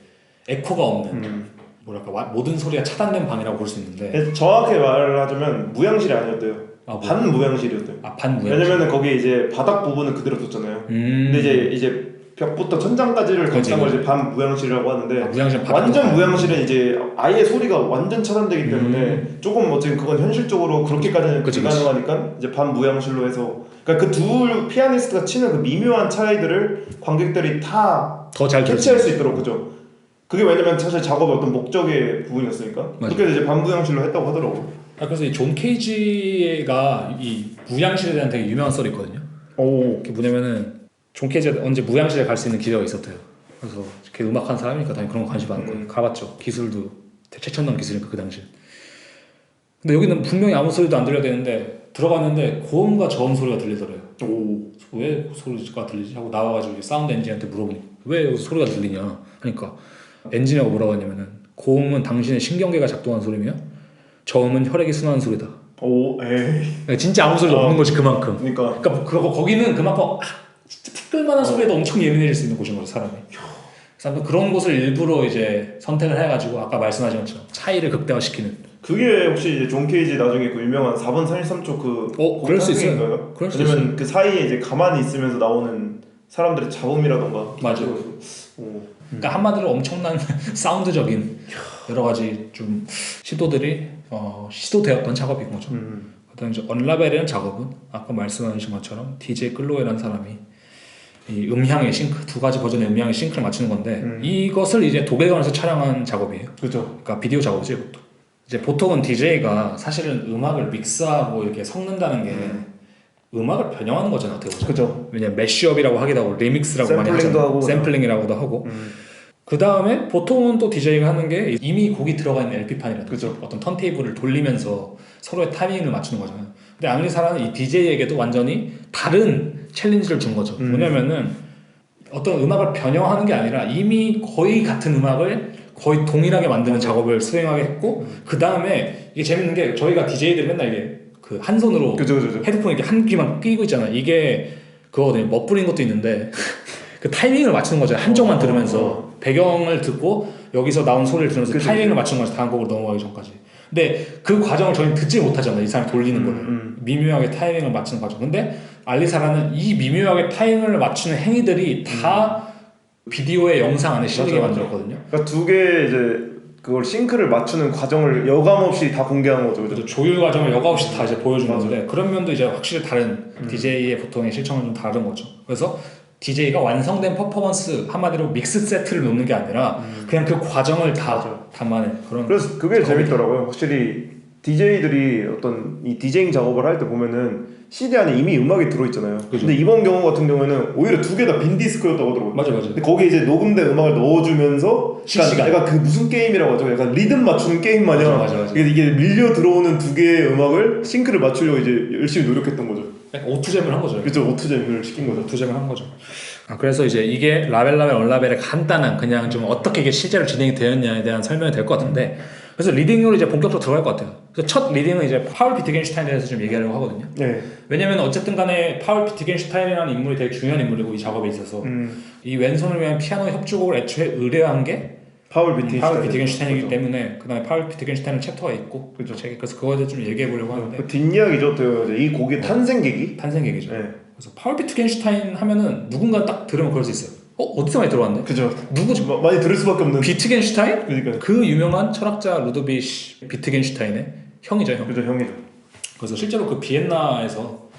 에코가 없는 뭐랄까 모든 소리가 차단된 방이라고 볼 수 있는데, 정확히 말하자면 무향실이 아니었대요. 반무향실이었대요. 반무향실. 왜냐면은 거기 이제 바닥 부분은 그대로 뒀잖아요. 근데 이제 벽부터 천장까지를 감싼 걸 이제 반무향실이라고 하는데, 완전 무향실은 이제 아예 소리가 완전 차단되기 때문에 조금 어쨌든 그건 현실적으로 그렇게까지는 불가능하니까 이제 반무향실로 해서, 그러니까 그 2 피아니스트가 치는 그 미묘한 차이들을 관객들이 다 더 잘 캐치할 수 있도록, 그죠. 그게 왜냐면 사실 작업의 어떤 목적의 부분이었으니까. 맞아. 그렇게 이제 반무향실로 했다고 하더라고. 그래서 이 존 케이지가 이 무향실에 대한 되게 유명한 썰이 있거든요. 그게 뭐냐면은 존 케이지가 언제 무향실에 갈 수 있는 기회가 있었대요. 그래서 걔 음악하는 사람이니까 당연히 그런 거 관심 많은 거예요. 가봤죠. 기술도 최첨단 기술이니까 그 당시. 근데 여기는 분명히 아무 소리도 안 들려야 되는데 들어갔는데 고음과 저음 소리가 들리더래요. 왜 소리가 들리지? 하고 나와가지고 사운드 엔지니어한테 물어보니까 왜 여기서 소리가 들리냐 하니까 엔지니어가 뭐라고 하냐면은 고음은 당신의 신경계가 작동하는 소리며 저음은 혈액이 순환하는 소리다. 에이. 진짜 아무 소리도 없는 거지 그만큼. 그러니까 거기는 그만큼 진짜 티끌만한 소리에도 엄청 예민해질 수 있는 곳인 거죠 사람이. 그래서 그런 곳을 일부러 이제 선택을 해가지고 아까 말씀하신 것처럼 차이를 극대화시키는. 그게 혹시 이제 존 케이지 나중에 그 유명한 4분 33초 그 그럴 수 있어요. 왜냐면 그 사이에 이제 가만히 있으면서 나오는 사람들의 잡음이라던가. 맞아요. 그러니까 한마디로 엄청난 사운드적인 여러 가지 좀 시도들이 시도되었던 작업인 거죠. 그다음에 이제 언라벨이라는 작업은 아까 말씀하신 것처럼 DJ 클로에라는 사람이 이 음향의 싱크 2가지 버전의 음향의 싱크를 맞추는 건데 이것을 이제 도배관에서 촬영한 작업이에요. 그렇죠. 그러니까 비디오 작업이죠, 이것도. 이제 보통은 DJ가 사실은 음악을 믹스하고 이렇게 섞는다는 게 음악을 변형하는 거잖아, 어떻게 보면. 그죠. 왜냐면 매쉬업이라고 하기도 하고 리믹스라고 많이 하잖아. 샘플링이라고도 하고. 그 다음에 보통은 또 DJ가 하는 게 이미 곡이 들어가 있는 LP판이라든지 어떤 턴테이블을 돌리면서 서로의 타이밍을 맞추는 거잖아요. 근데 앙리사라는 이 DJ에게도 완전히 다른 챌린지를 준 거죠. 뭐냐면은 어떤 음악을 변형하는 게 아니라 이미 거의 같은 음악을 거의 동일하게 만드는 작업을 수행하게 했고, 그 다음에 이게 재밌는 게 저희가 DJ들이 맨날 이게 그 한 손으로 헤드폰 이렇게 한 귀만 끼고 있잖아. 이게 그거거든요. 멋부린 것도 있는데 그 타이밍을 맞추는 거죠. 한쪽만 들으면서 배경을 듣고 여기서 나온 소리를 들으면서 타이밍을 맞추는 거죠. 다음 곡으로 넘어가기 전까지. 근데 그 과정을 저희는 듣지 못하잖아요. 이 사람이 돌리는 거를 미묘하게 타이밍을 맞추는 과정. 근데 알리사라는 이 미묘하게 타이밍을 맞추는 행위들이 다 비디오의 영상 안에 실리게 맞아. 만들었거든요. 그러니까 두 개 이제 그걸 싱크를 맞추는 과정을 여감 없이 다 공개한 거죠. 그죠? 조율 과정을 여과 없이 다 이제 보여준 건데 그런 면도 이제 확실히 다른 DJ의 보통의 실청은 좀 다른 거죠. 그래서 DJ가 완성된 퍼포먼스 한마디로 믹스 세트를 놓는 게 아니라 그냥 그 과정을 다 담아낸 그런. 그래서 그게 재밌더라고요. 확실히 DJ들이 어떤 이 디제잉 작업을 할 때 보면은 CD 안에 이미 음악이 들어있잖아요. 그죠. 근데 이번 경우 같은 경우에는 오히려 두 개 다 빈 디스크였다고 하더라고요. 맞아. 근데 거기에 이제 녹음된 음악을 넣어주면서 실시간. 약간 그 무슨 게임이라고 하죠? 약간 리듬 맞추는 게임 마냥 맞아. 이게 밀려 들어오는 두 개의 음악을 싱크를 맞추려고 이제 열심히 노력했던 거죠. 약간 오투잼을 한 거죠. 그죠, 오투잼을 시킨 거죠. 오투잼을 한 거죠. 그래서 이제 이게 라벨 얼라벨의 간단한 그냥 좀 어떻게 이게 실제로 진행이 되었냐에 대한 설명이 될 것 같은데 그래서 리딩으로 이제 본격적으로 들어갈 것 같아요. 그래서 첫 리딩은 이제 파울 비트겐슈타인에 대해서 좀 얘기하려고 하거든요. 네. 왜냐면 어쨌든 간에 파울 비트겐슈타인이라는 인물이 되게 중요한 인물이고 이 작업에 있어서 이 왼손을 위한 피아노 협주곡을 애초에 의뢰한 게 파울 비트겐슈타인이기 때문에 그 다음에 파울 비트겐슈타인은 챕터가 있고 그죠. 그래서 그거에 대해서 좀 얘기해 보려고 하는데 그 뒷이야기죠. 이 곡의 탄생계기? 탄생계기죠. 네. 그래서 파울 비트겐슈타인 하면은 누군가 딱 들으면 그럴 수 있어요. 어디서 많이 들어봤는데? 그죠. 누구지? 많이 들을 수밖에 없는. 비트겐슈타인? 그러니까. 그 유명한 철학자 루도비히 비트겐슈타인의 형이죠, 형. 그죠, 형이죠. 그래서 실제로 그 비엔나에서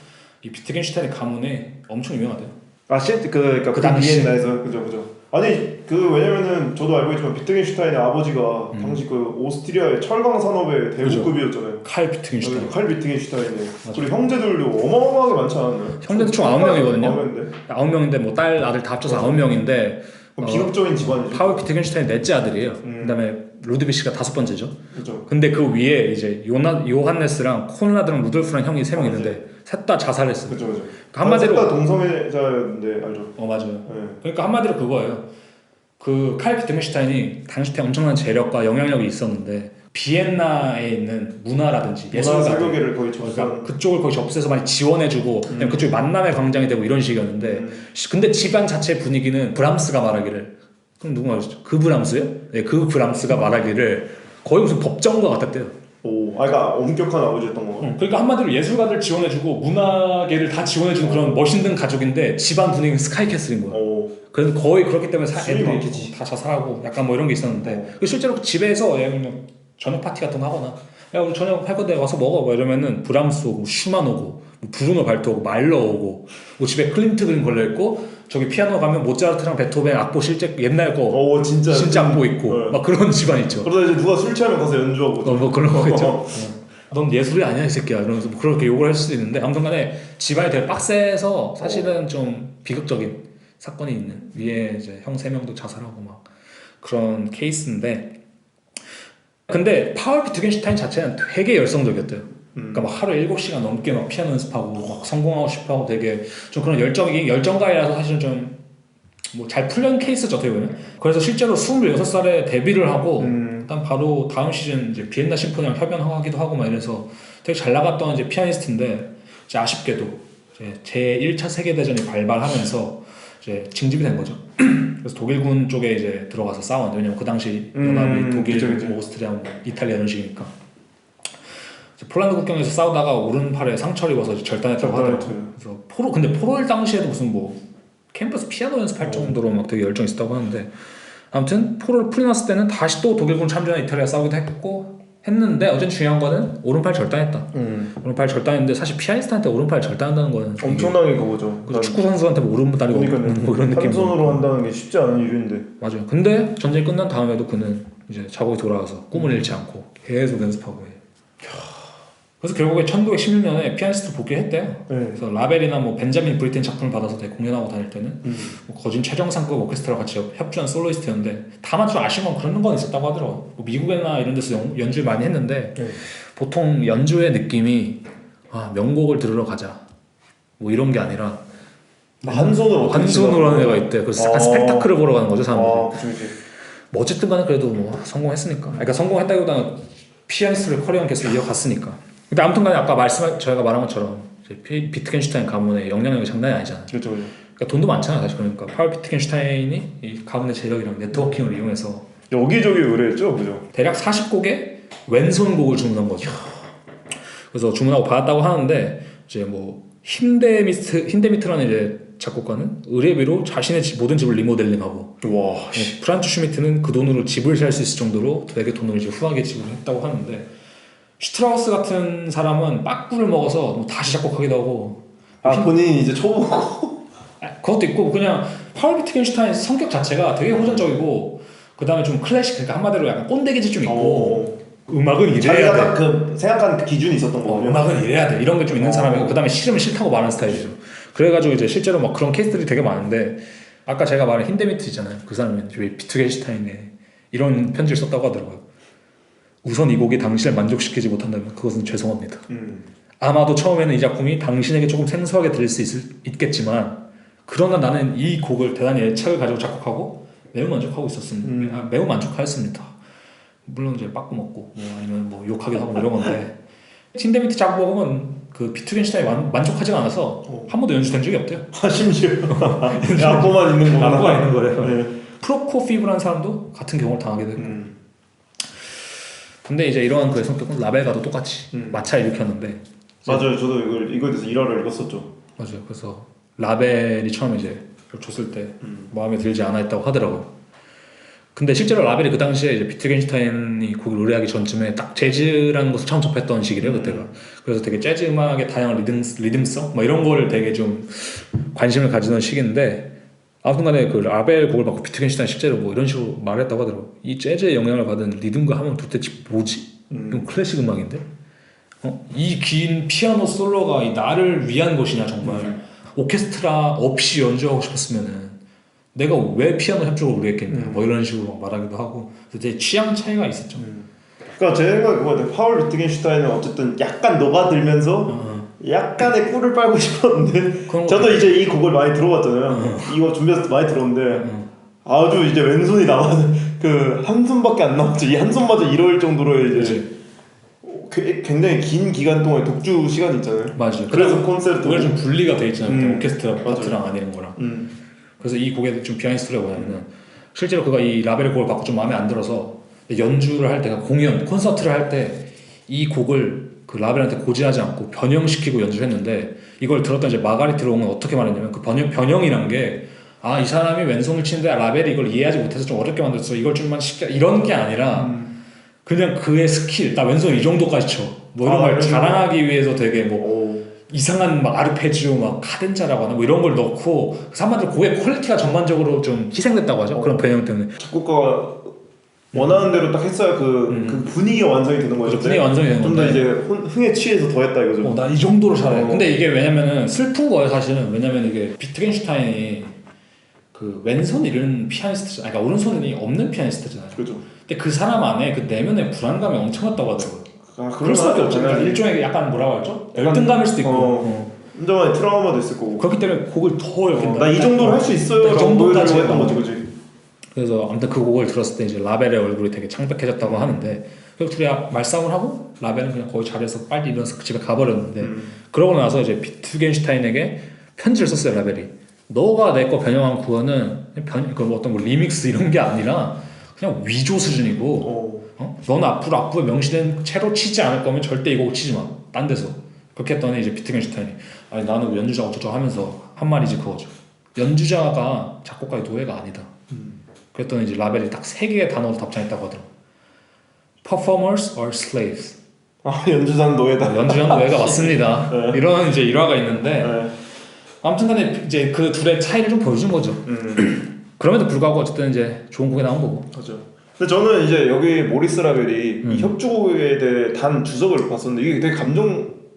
이 비트겐슈타인의 가문이 엄청 유명하대요. 그러니까 그 당시 비엔나에서 그죠. 아니 왜냐면은 저도 알고 있지만 비트겐슈타인의 아버지가 당시 그 오스트리아의 철강 산업의 대부급이었잖아요. 칼 비트겐슈타인. 칼 비트겐슈타인이. 그리고 형제들도 어마어마하게 많지 않았나요? 형제들 총 9명이거든요. 9명인데. 9명인데 뭐 딸 아들 다 합쳐서 9명인데 비극적인 집안이죠. 파울 비트겐슈타인 넷째 아들이에요. 그다음에 루드비히가 5번째죠. 그죠. 근데 그 위에 이제 요한네스랑 콘라드랑 루돌프랑 형이 3명 있는데 셋 다 자살했어요. 그죠. 한마디로 셋 다 동성애자였는데 알죠. 맞아요. 네. 그러니까 한마디로 그거예요. 그 칼 비트겐슈타인이 당시 때 엄청난 재력과 영향력이 있었는데 비엔나에 있는 문화라든지 예술가들 사교계를 거의 그러니까 그쪽을 거의 접수해서 많이 지원해주고 그쪽이 만남의 광장이 되고 이런 식이었는데 근데 집안 자체 분위기는 브람스가 말하기를 그럼 누구 말이죠? 그 브람스요? 네, 그 브람스가 말하기를 거의 무슨 법정과 같았대요. 그러니까 엄격한 아버지였던 거. 그러니까 한마디로 예술가들 지원해주고 문화계를 다 지원해주는 그런 멋있는 가족인데 집안 분위기는 스카이캐슬인 거야. 그래서 거의 그렇기 때문에 애들이 다 자살하고 약간 뭐 이런 게 있었는데 실제로 집에서 저녁 파티 같은 거 하거나 야 우리 저녁 할 건데 와서 먹어 뭐 이러면은 브람스 오고 슈만 오고 뭐 브루노 발토 오고 마일러 오고 뭐 집에 클린트 그림 걸려있고 저기 피아노 가면 모차르트랑 베토벤 악보 실제 옛날 거 진짜 악보 있고 막 그런 집안 있죠. 그러다 이제 누가 술 취하면 가서 연주하고 뭐 그런 거 있죠. 넌 예술이 아니야 이 새끼야 이러면서 뭐 그렇게 욕을 할 수도 있는데 아무튼 간에 집안이 되게 빡세서 사실은 좀 비극적인 사건이 있는 위에 이제 형 3명도 자살하고 막 그런 케이스인데 근데 파울 비트겐슈타인 자체는 되게 열성적이었대요. 그러니까 막 하루 7시간 넘게 막 피아노 연습하고 막 성공하고 싶어하고 되게 좀 그런 열정가이라서 사실은 좀 뭐 잘 풀린 케이스죠 어떻게 보면. 그래서 실제로 26살에 데뷔를 하고 일단 바로 다음 시즌 이제 비엔나 심포니랑 협연하기도 하고 막 이래서 되게 잘 나갔던 이제 피아니스트인데 이제 아쉽게도 이제 제1차 세계대전이 발발하면서 이제 징집이 된 거죠. 그래서 독일군 쪽에 이제 들어가서 싸웠는데 왜냐면 그 당시 연합이 독일, 그쵸. 오스트리아, 이탈리아 이런 식이니까 폴란드 국경에서 싸우다가 오른팔에 상처를 입어서 절단했다고 하더라고요. 그래서 근데 포로일 당시에도 무슨 뭐 캠퍼스 피아노 연습할 정도로 막 되게 열정이 있었다고 하는데 아무튼 포로를 풀려났을 때는 다시 또 독일군 참전한 이탈리아 싸우기도 했는데 어쨌든 중요한 거는 오른팔 절단했다. 오른팔 절단했는데 사실 피아니스트한테 오른팔 절단한다는 거는 엄청나게 그거죠. 축구 선수한테 뭐 오른다리가 뭐 이런 느낌. 한 손으로 한다는 게 쉽지 않은 일인데. 맞아요. 근데 전쟁이 끝난 다음에도 그는 이제 자국에 돌아와서 꿈을 잃지 않고 계속 연습하고. 그래서 결국에 1916년에 피아니스트를 복귀했대요. 그래서 라벨이나 뭐 벤자민 브리튼 작품을 받아서 되게 공연하고 다닐 때는 뭐 거진 최정상급 오케스트라와 같이 협주한 솔로이스트였는데 다만 좀 아쉬운 건 그런 건 있었다고 하더라고요. 뭐 미국이나 이런 데서 연주를 많이 했는데 보통 연주의 느낌이 명곡을 들으러 가자 뭐 이런 게 아니라 한 손으로 하는 애가 있대. 그래서 약간 스펙타클을 보러 가는 거죠 사람들이. 그치. 뭐 어쨌든 간에 그래도 뭐 성공했으니까. 그러니까 성공했다기보다는 피아니스트를 커리어는 계속 이어갔으니까. 근데 아무튼 간에 아까 저희가 말한 것처럼 비트겐슈타인 가문의 영향력이 장난이 아니잖아요. 그렇죠. 그러니까 돈도 많잖아요 사실. 그러니까 파울 비트겐슈타인이 이 가문의 재력이랑 네트워킹을 이용해서 여기저기 의뢰했죠, 그죠? 대략 40곡의 왼손곡을 주문한 거죠. 그래서 주문하고 받았다고 하는데 이제 뭐 힌데미트라는 이제 작곡가는 의뢰비로 자신의 모든 집을 리모델링하고 와. 프란츠 슈미트는 그 돈으로 집을 살 수 있을 정도로 되게 돈을 이제 후하게 지불했다고 하는데 슈트라우스 같은 사람은 빠꾸를 먹어서 뭐 다시 작곡하기도 하고 본인이 이제 초보고 그것도 있고 그냥 파울 비트겐슈타인 성격 자체가 되게 호전적이고 그 다음에 좀 클래식 그러니까 한마디로 약간 꼰대기질 좀 있고 음악은 이래야 돼. 그 생각하는 그 기준이 있었던 거군요. 음악은 이래야 돼. 이런 게 좀 있는 사람이고 그 다음에 싫으면 싫다고 말하는 스타일이죠. 그래가지고 이제 실제로 막 그런 케이스들이 되게 많은데 아까 제가 말한 힌데미트 있잖아요. 그 사람이 비트겐슈타인에 이런 편지를 썼다고 하더라고요. 우선 이 곡이 당신을 만족시키지 못한다면 그것은 죄송합니다. 아마도 처음에는 이 작품이 당신에게 조금 생소하게 들릴 수 있겠지만 그러나 나는 이 곡을 대단히 애착을 가지고 작곡하고 매우 만족하고 있었습니다. 매우 만족하였습니다. 물론 이제 빠꾸 먹고 뭐 아니면 뭐 욕하기도 하고 이런 건데 힌데미트 작곡은 그 비트겐슈타인이 만족하지가 않아서 한 번도 연주된 적이 없대요. 심지어 악보만 있는 거구나. 악보가 있는 거래요. 네. 프로코피브라는 사람도 같은 경우를 당하게 됐고 근데 이제 이러한 그의 성격은 라벨과도 똑같이 마차 일으켰는데 맞아요. 저도 이거에 대해서 일화를 읽었었죠. 맞아요. 그래서 라벨이 처음에 이제 줬을 때 마음에 들지 않아 했다고 하더라고요. 근데 실제로 라벨이 그 당시에 이제 비트겐슈타인이 곡을 의뢰하기 전쯤에 딱 재즈라는 것을 처음 접했던 시기래요 그때가. 그래서 되게 재즈 음악의 다양한 리듬성 뭐 이런 거를 되게 좀 관심을 가지던 시기인데 아무튼간에 그 라벨 곡을 받고 비트겐슈타인 실제로 뭐 이런 식으로 말했다고 하더라고. 이 재즈의 영향을 받은 리듬과 하면 도대체 뭐지? 이건 클래식 음악인데? 이 긴 피아노 솔로가 이 나를 위한 것이냐 정말 오케스트라 없이 연주하고 싶었으면은 내가 왜 피아노 협주를 의뢰했겠냐 뭐 이런 식으로 말하기도 하고 되게 취향 차이가 있었죠. 그러니까 제 생각에 그거같아요. 파울 비트겐슈타인은 어쨌든 약간 녹아들면서 약간의 꿀을 빨고 싶었는데 저도 이제 이 곡을 많이 들어봤잖아요. 이거 준비해서 많이 들었는데 아주 이제 왼손이 남아서 그 한 손밖에 안 남았죠. 이 한 손마저 이럴 정도로 이제 굉장히 긴 기간 동안 독주 시간이 있잖아요. 맞아요. 그래서 콘서트 그게 좀 분리가 돼 있잖아요. 오케스트라 파트랑 아니는 거랑. 그래서 이 곡에 좀 비하인드 스토리가 뭐냐면은 실제로 그가 이 라벨의 곡을 받고 좀 마음에 안 들어서 연주를 할 때, 공연, 콘서트를 할 때 이 곡을 그 라벨한테 고지하지 않고 변형시키고 연주를 했는데 이걸 들었던 이제 마가리트 롱은 어떻게 말했냐면 그 변형이란 게 이 사람이 왼손을 치는데 라벨이 이걸 이해하지 못해서 좀 어렵게 만들었어. 이걸 좀만 쉽게 이런 게 아니라 그냥 그의 스킬, 나 왼손 이 정도까지 쳐. 뭐 이런 걸 자랑하기 위해서 되게 뭐 이상한 막 아르페지오 막 카덴자라고 하나 뭐 이런 걸 넣고 한마디로 곡의 퀄리티가 전반적으로 좀 희생됐다고 하죠. 그런 변형 때문에. 작곡가가 원하는 대로 딱 했어야 그 분위기가 완성이 되는 거죠. 분위기 완성이 되는 좀 더 이제 흥에 취해서 더 했다 이거죠. 나 이 정도로 잘해. 근데 이게 왜냐면은 슬픈 거예요 사실은. 왜냐면 이게 비트겐슈타인이 그 왼손 이런 피아니스트잖아요. 그러니까 오른손이 없는 피아니스트잖아요. 그렇죠. 근데 그 사람 안에 그 내면의 불안감이 엄청났다고 하더라고요. 그럴 수밖에 없잖아요. 일종의 약간 뭐라고 하죠? 열등감일 수도 있고. 혼자만의 트라우마도 있을 거고. 그렇기 때문에 곡을 더 이렇게 나 이 정도로 할 수 있어요. 이 정도까지 했던 거지, 그지? 그래서 아무튼 그 곡을 들었을 때 이제 라벨의 얼굴이 되게 창백해졌다고 하는데 그래서 둘이 말싸움을 하고 라벨은 그냥 거의 자리에서 빨리 일어나서 그 집에 가버렸는데 그러고 나서 이제 비트겐슈타인에게 편지를 썼어요 라벨이. 너가 내 거 변형한 구어는 그 어떤 뭐 리믹스 이런 게 아니라 그냥 위조 수준이고 넌 앞으로 악보에 명시된 채로 치지 않을 거면 절대 이 곡을 치지 마. 딴 데서. 그렇게 했더니 이제 비트겐슈타인이 아니 나는 연주자가 어쩌고 하면서 한 말이지 그거죠. 연주자가 작곡가의 노예가 아니다. 그랬더니 이제 라벨이 딱 3개의 단어로 답장했다고 하더라고. Performers or slaves. 연주자는 노예다. 연주자는 노예가 맞습니다. 네. 이런 이제 일화가 있는데 네. 아무튼간에 이제 그 둘의 차이를 좀 보여준 거죠. 그럼에도 불구하고 어쨌든 이제 좋은 곡이 나온 거고. 맞죠. 근데 저는 이제 여기 모리스 라벨이 이 협주곡에 대해 단 주석을 봤었는데 이게 되게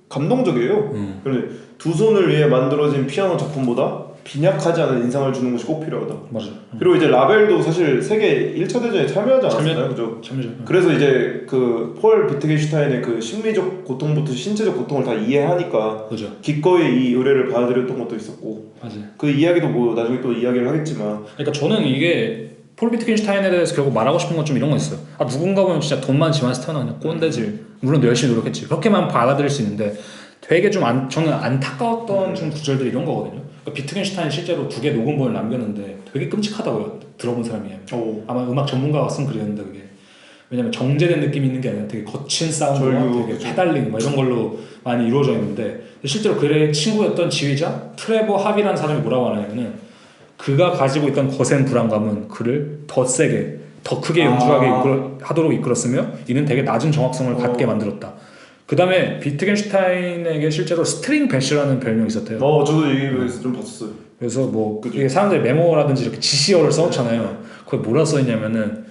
감동적이에요. 그런데 두 손을 위해 만들어진 피아노 작품보다 빈약하지 않은 인상을 주는 것이 꼭 필요하다. 맞아. 그리고 이제 라벨도 사실 세계 1차 대전에 참여하지 않았나요? 그죠? 참여죠. 그래서 이제 그 폴 비트겐슈타인의 그 심리적 고통부터 신체적 고통을 다 이해하니까 그죠. 기꺼이 이 의뢰를 받아들였던 것도 있었고. 맞아요. 그 이야기도 뭐 나중에 또 이야기를 하겠지만. 그러니까 저는 이게 폴 비트겐슈타인에 대해서 결국 말하고 싶은 건 좀 이런 거 있어요. 누군가 보면 진짜 돈만 지만해서 태어나 그냥 꼰대지. 물론 열심히 노력했지. 그렇게만 받아들일 수 있는데 되게 좀 저는 안타까웠던 좀 구절들이 이런 거거든요. 그러니까 비트겐슈타인 실제로 2개 녹음본을 남겼는데 되게 끔찍하다고요. 들어본 사람이 아마 음악 전문가가 쓴 글이었는데 그게 왜냐면 정제된 느낌이 있는 게 아니라 되게 거친 사운드와 되게 페달링 뭐 이런 걸로 많이 이루어져 있는데 실제로 그의 친구였던 지휘자 트레버 합이라는 사람이 뭐라고 하냐면은 그가 가지고 있던 거센 불안감은 그를 더 세게 더 크게 연주하게 하도록 이끌었으며 이는 되게 낮은 정확성을 갖게 만들었다. 그 다음에 비트겐슈타인에게 실제로 스트링 배시라는 별명이 있었대요. 저도 이 얘기에서 좀 봤었어요. 그래서 뭐 이게 사람들이 메모라든지 이렇게 지시어를 써놓잖아요. 거기 뭐라 써있냐면은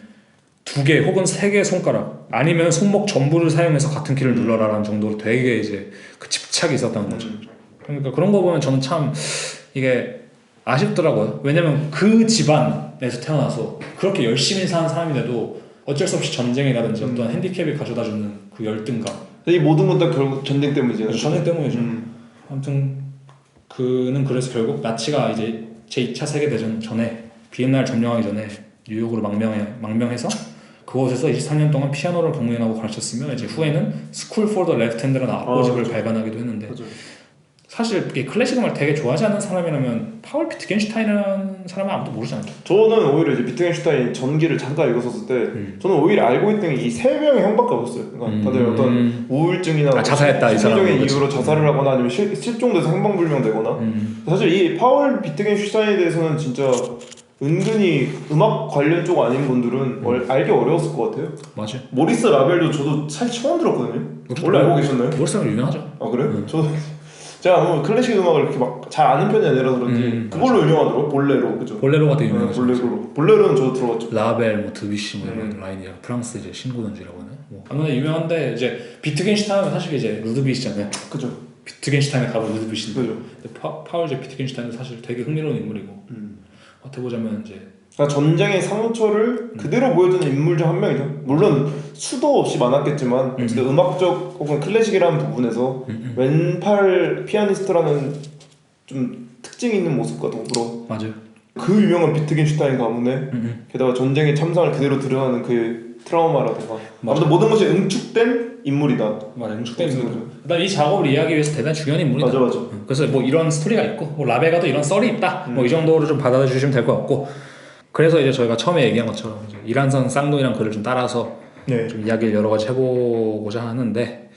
2개 혹은 3개의 손가락 아니면 손목 전부를 사용해서 같은 키를 눌러라라는 정도로 되게 이제 그 집착이 있었다는 거죠. 그러니까 그런 거 보면 저는 참 이게 아쉽더라고요. 왜냐면 그 집안에서 태어나서 그렇게 열심히 사는 사람인데도 어쩔 수 없이 전쟁이라든지 어떤 핸디캡이 가져다주는 그 열등감. 이 모든 건 다 결국 전쟁 때문이죠. 전쟁 때문이죠. 아무튼 그는 그래서 결국 나치가 이제 제2차 세계대전 전에 비엔나를 점령하기 전에 뉴욕으로 망명해서 그곳에서 23년 동안 피아노를 공연하고 가르쳤으며 이제 후에는 스쿨 포 더 레프트 핸드라는 악보집을 발간하기도 했는데 사실 이 클래식 음악을 되게 좋아하지 않는 사람이라면 파울 비트겐슈타인이라는 사람은 아무도 모르지 않죠. 저는 오히려 이제 비트겐슈타인 전기를 잠깐 읽었었을 때 저는 오히려 알고 있던 게 이 3명의 형밖에 없었어요. 그러니까 다들 어떤 우울증이나 자살했다 심리적인 이유로 자살을 하거나 아니면 실종돼서 행방불명되거나 사실 이 파울 비트겐슈타인에 대해서는 진짜 은근히 음악 관련 쪽 아닌 분들은 알기 어려웠을 것 같아요. 맞아요. 모리스 라벨도 저도 사실 처음 들었거든요. 원래 알고 계셨나요? 모리스 라벨 유명하죠. 아 그래요? 저도 제가 뭐 클래식 음악을 이렇게 막 잘 아는 편이 아니라 그런지 그걸로 유명하더라고. 볼레로 그죠? 볼레로가 되게 유명하죠. 볼레로는 저도 들어봤죠. 라벨, 뭐 드뷔시 뭐 이런 라인이랑 프랑스 이제 신고든지라고 하나. 뭐 아무나 유명한데 이제 비트겐슈타인은 사실 이제 루드비시잖아요. 그죠. 비트겐슈타인의 가부 루드비시인데. 그죠. 파울 제 비트겐슈타인은 사실 되게 흥미로운 인물이고. 어떻게 보자면 이제 그러니까 전쟁의 상처를 그대로 보여주는 인물 중 한 명이죠. 물론 수도 없이 많았겠지만 어쨌든 음악적 혹은 클래식이라는 부분에서 왼팔 피아니스트라는 좀 특징이 있는 모습과 더불어 맞아요. 그 유명한 비트겐슈타인 가문에 게다가 전쟁의 참상을 그대로 드러나는 그 트라우마라든가 아무튼 모든 것이 응축된 인물이다. 맞아, 응축된 인물. 그다음 이 작업을 이해하기 위해서 대단히 중요한 인물이다. 맞아. 그래서 뭐 이런 스토리가 있고 뭐 라베가도 이런 썰이 있다. 뭐 이 정도로 좀 받아주시면 될 것 같고. 그래서 이제 저희가 처음에 얘기한 것처럼 이제 이란선 쌍둥이란 글을 좀 따라서 좀 이야기를 여러 가지 해보고자 하는데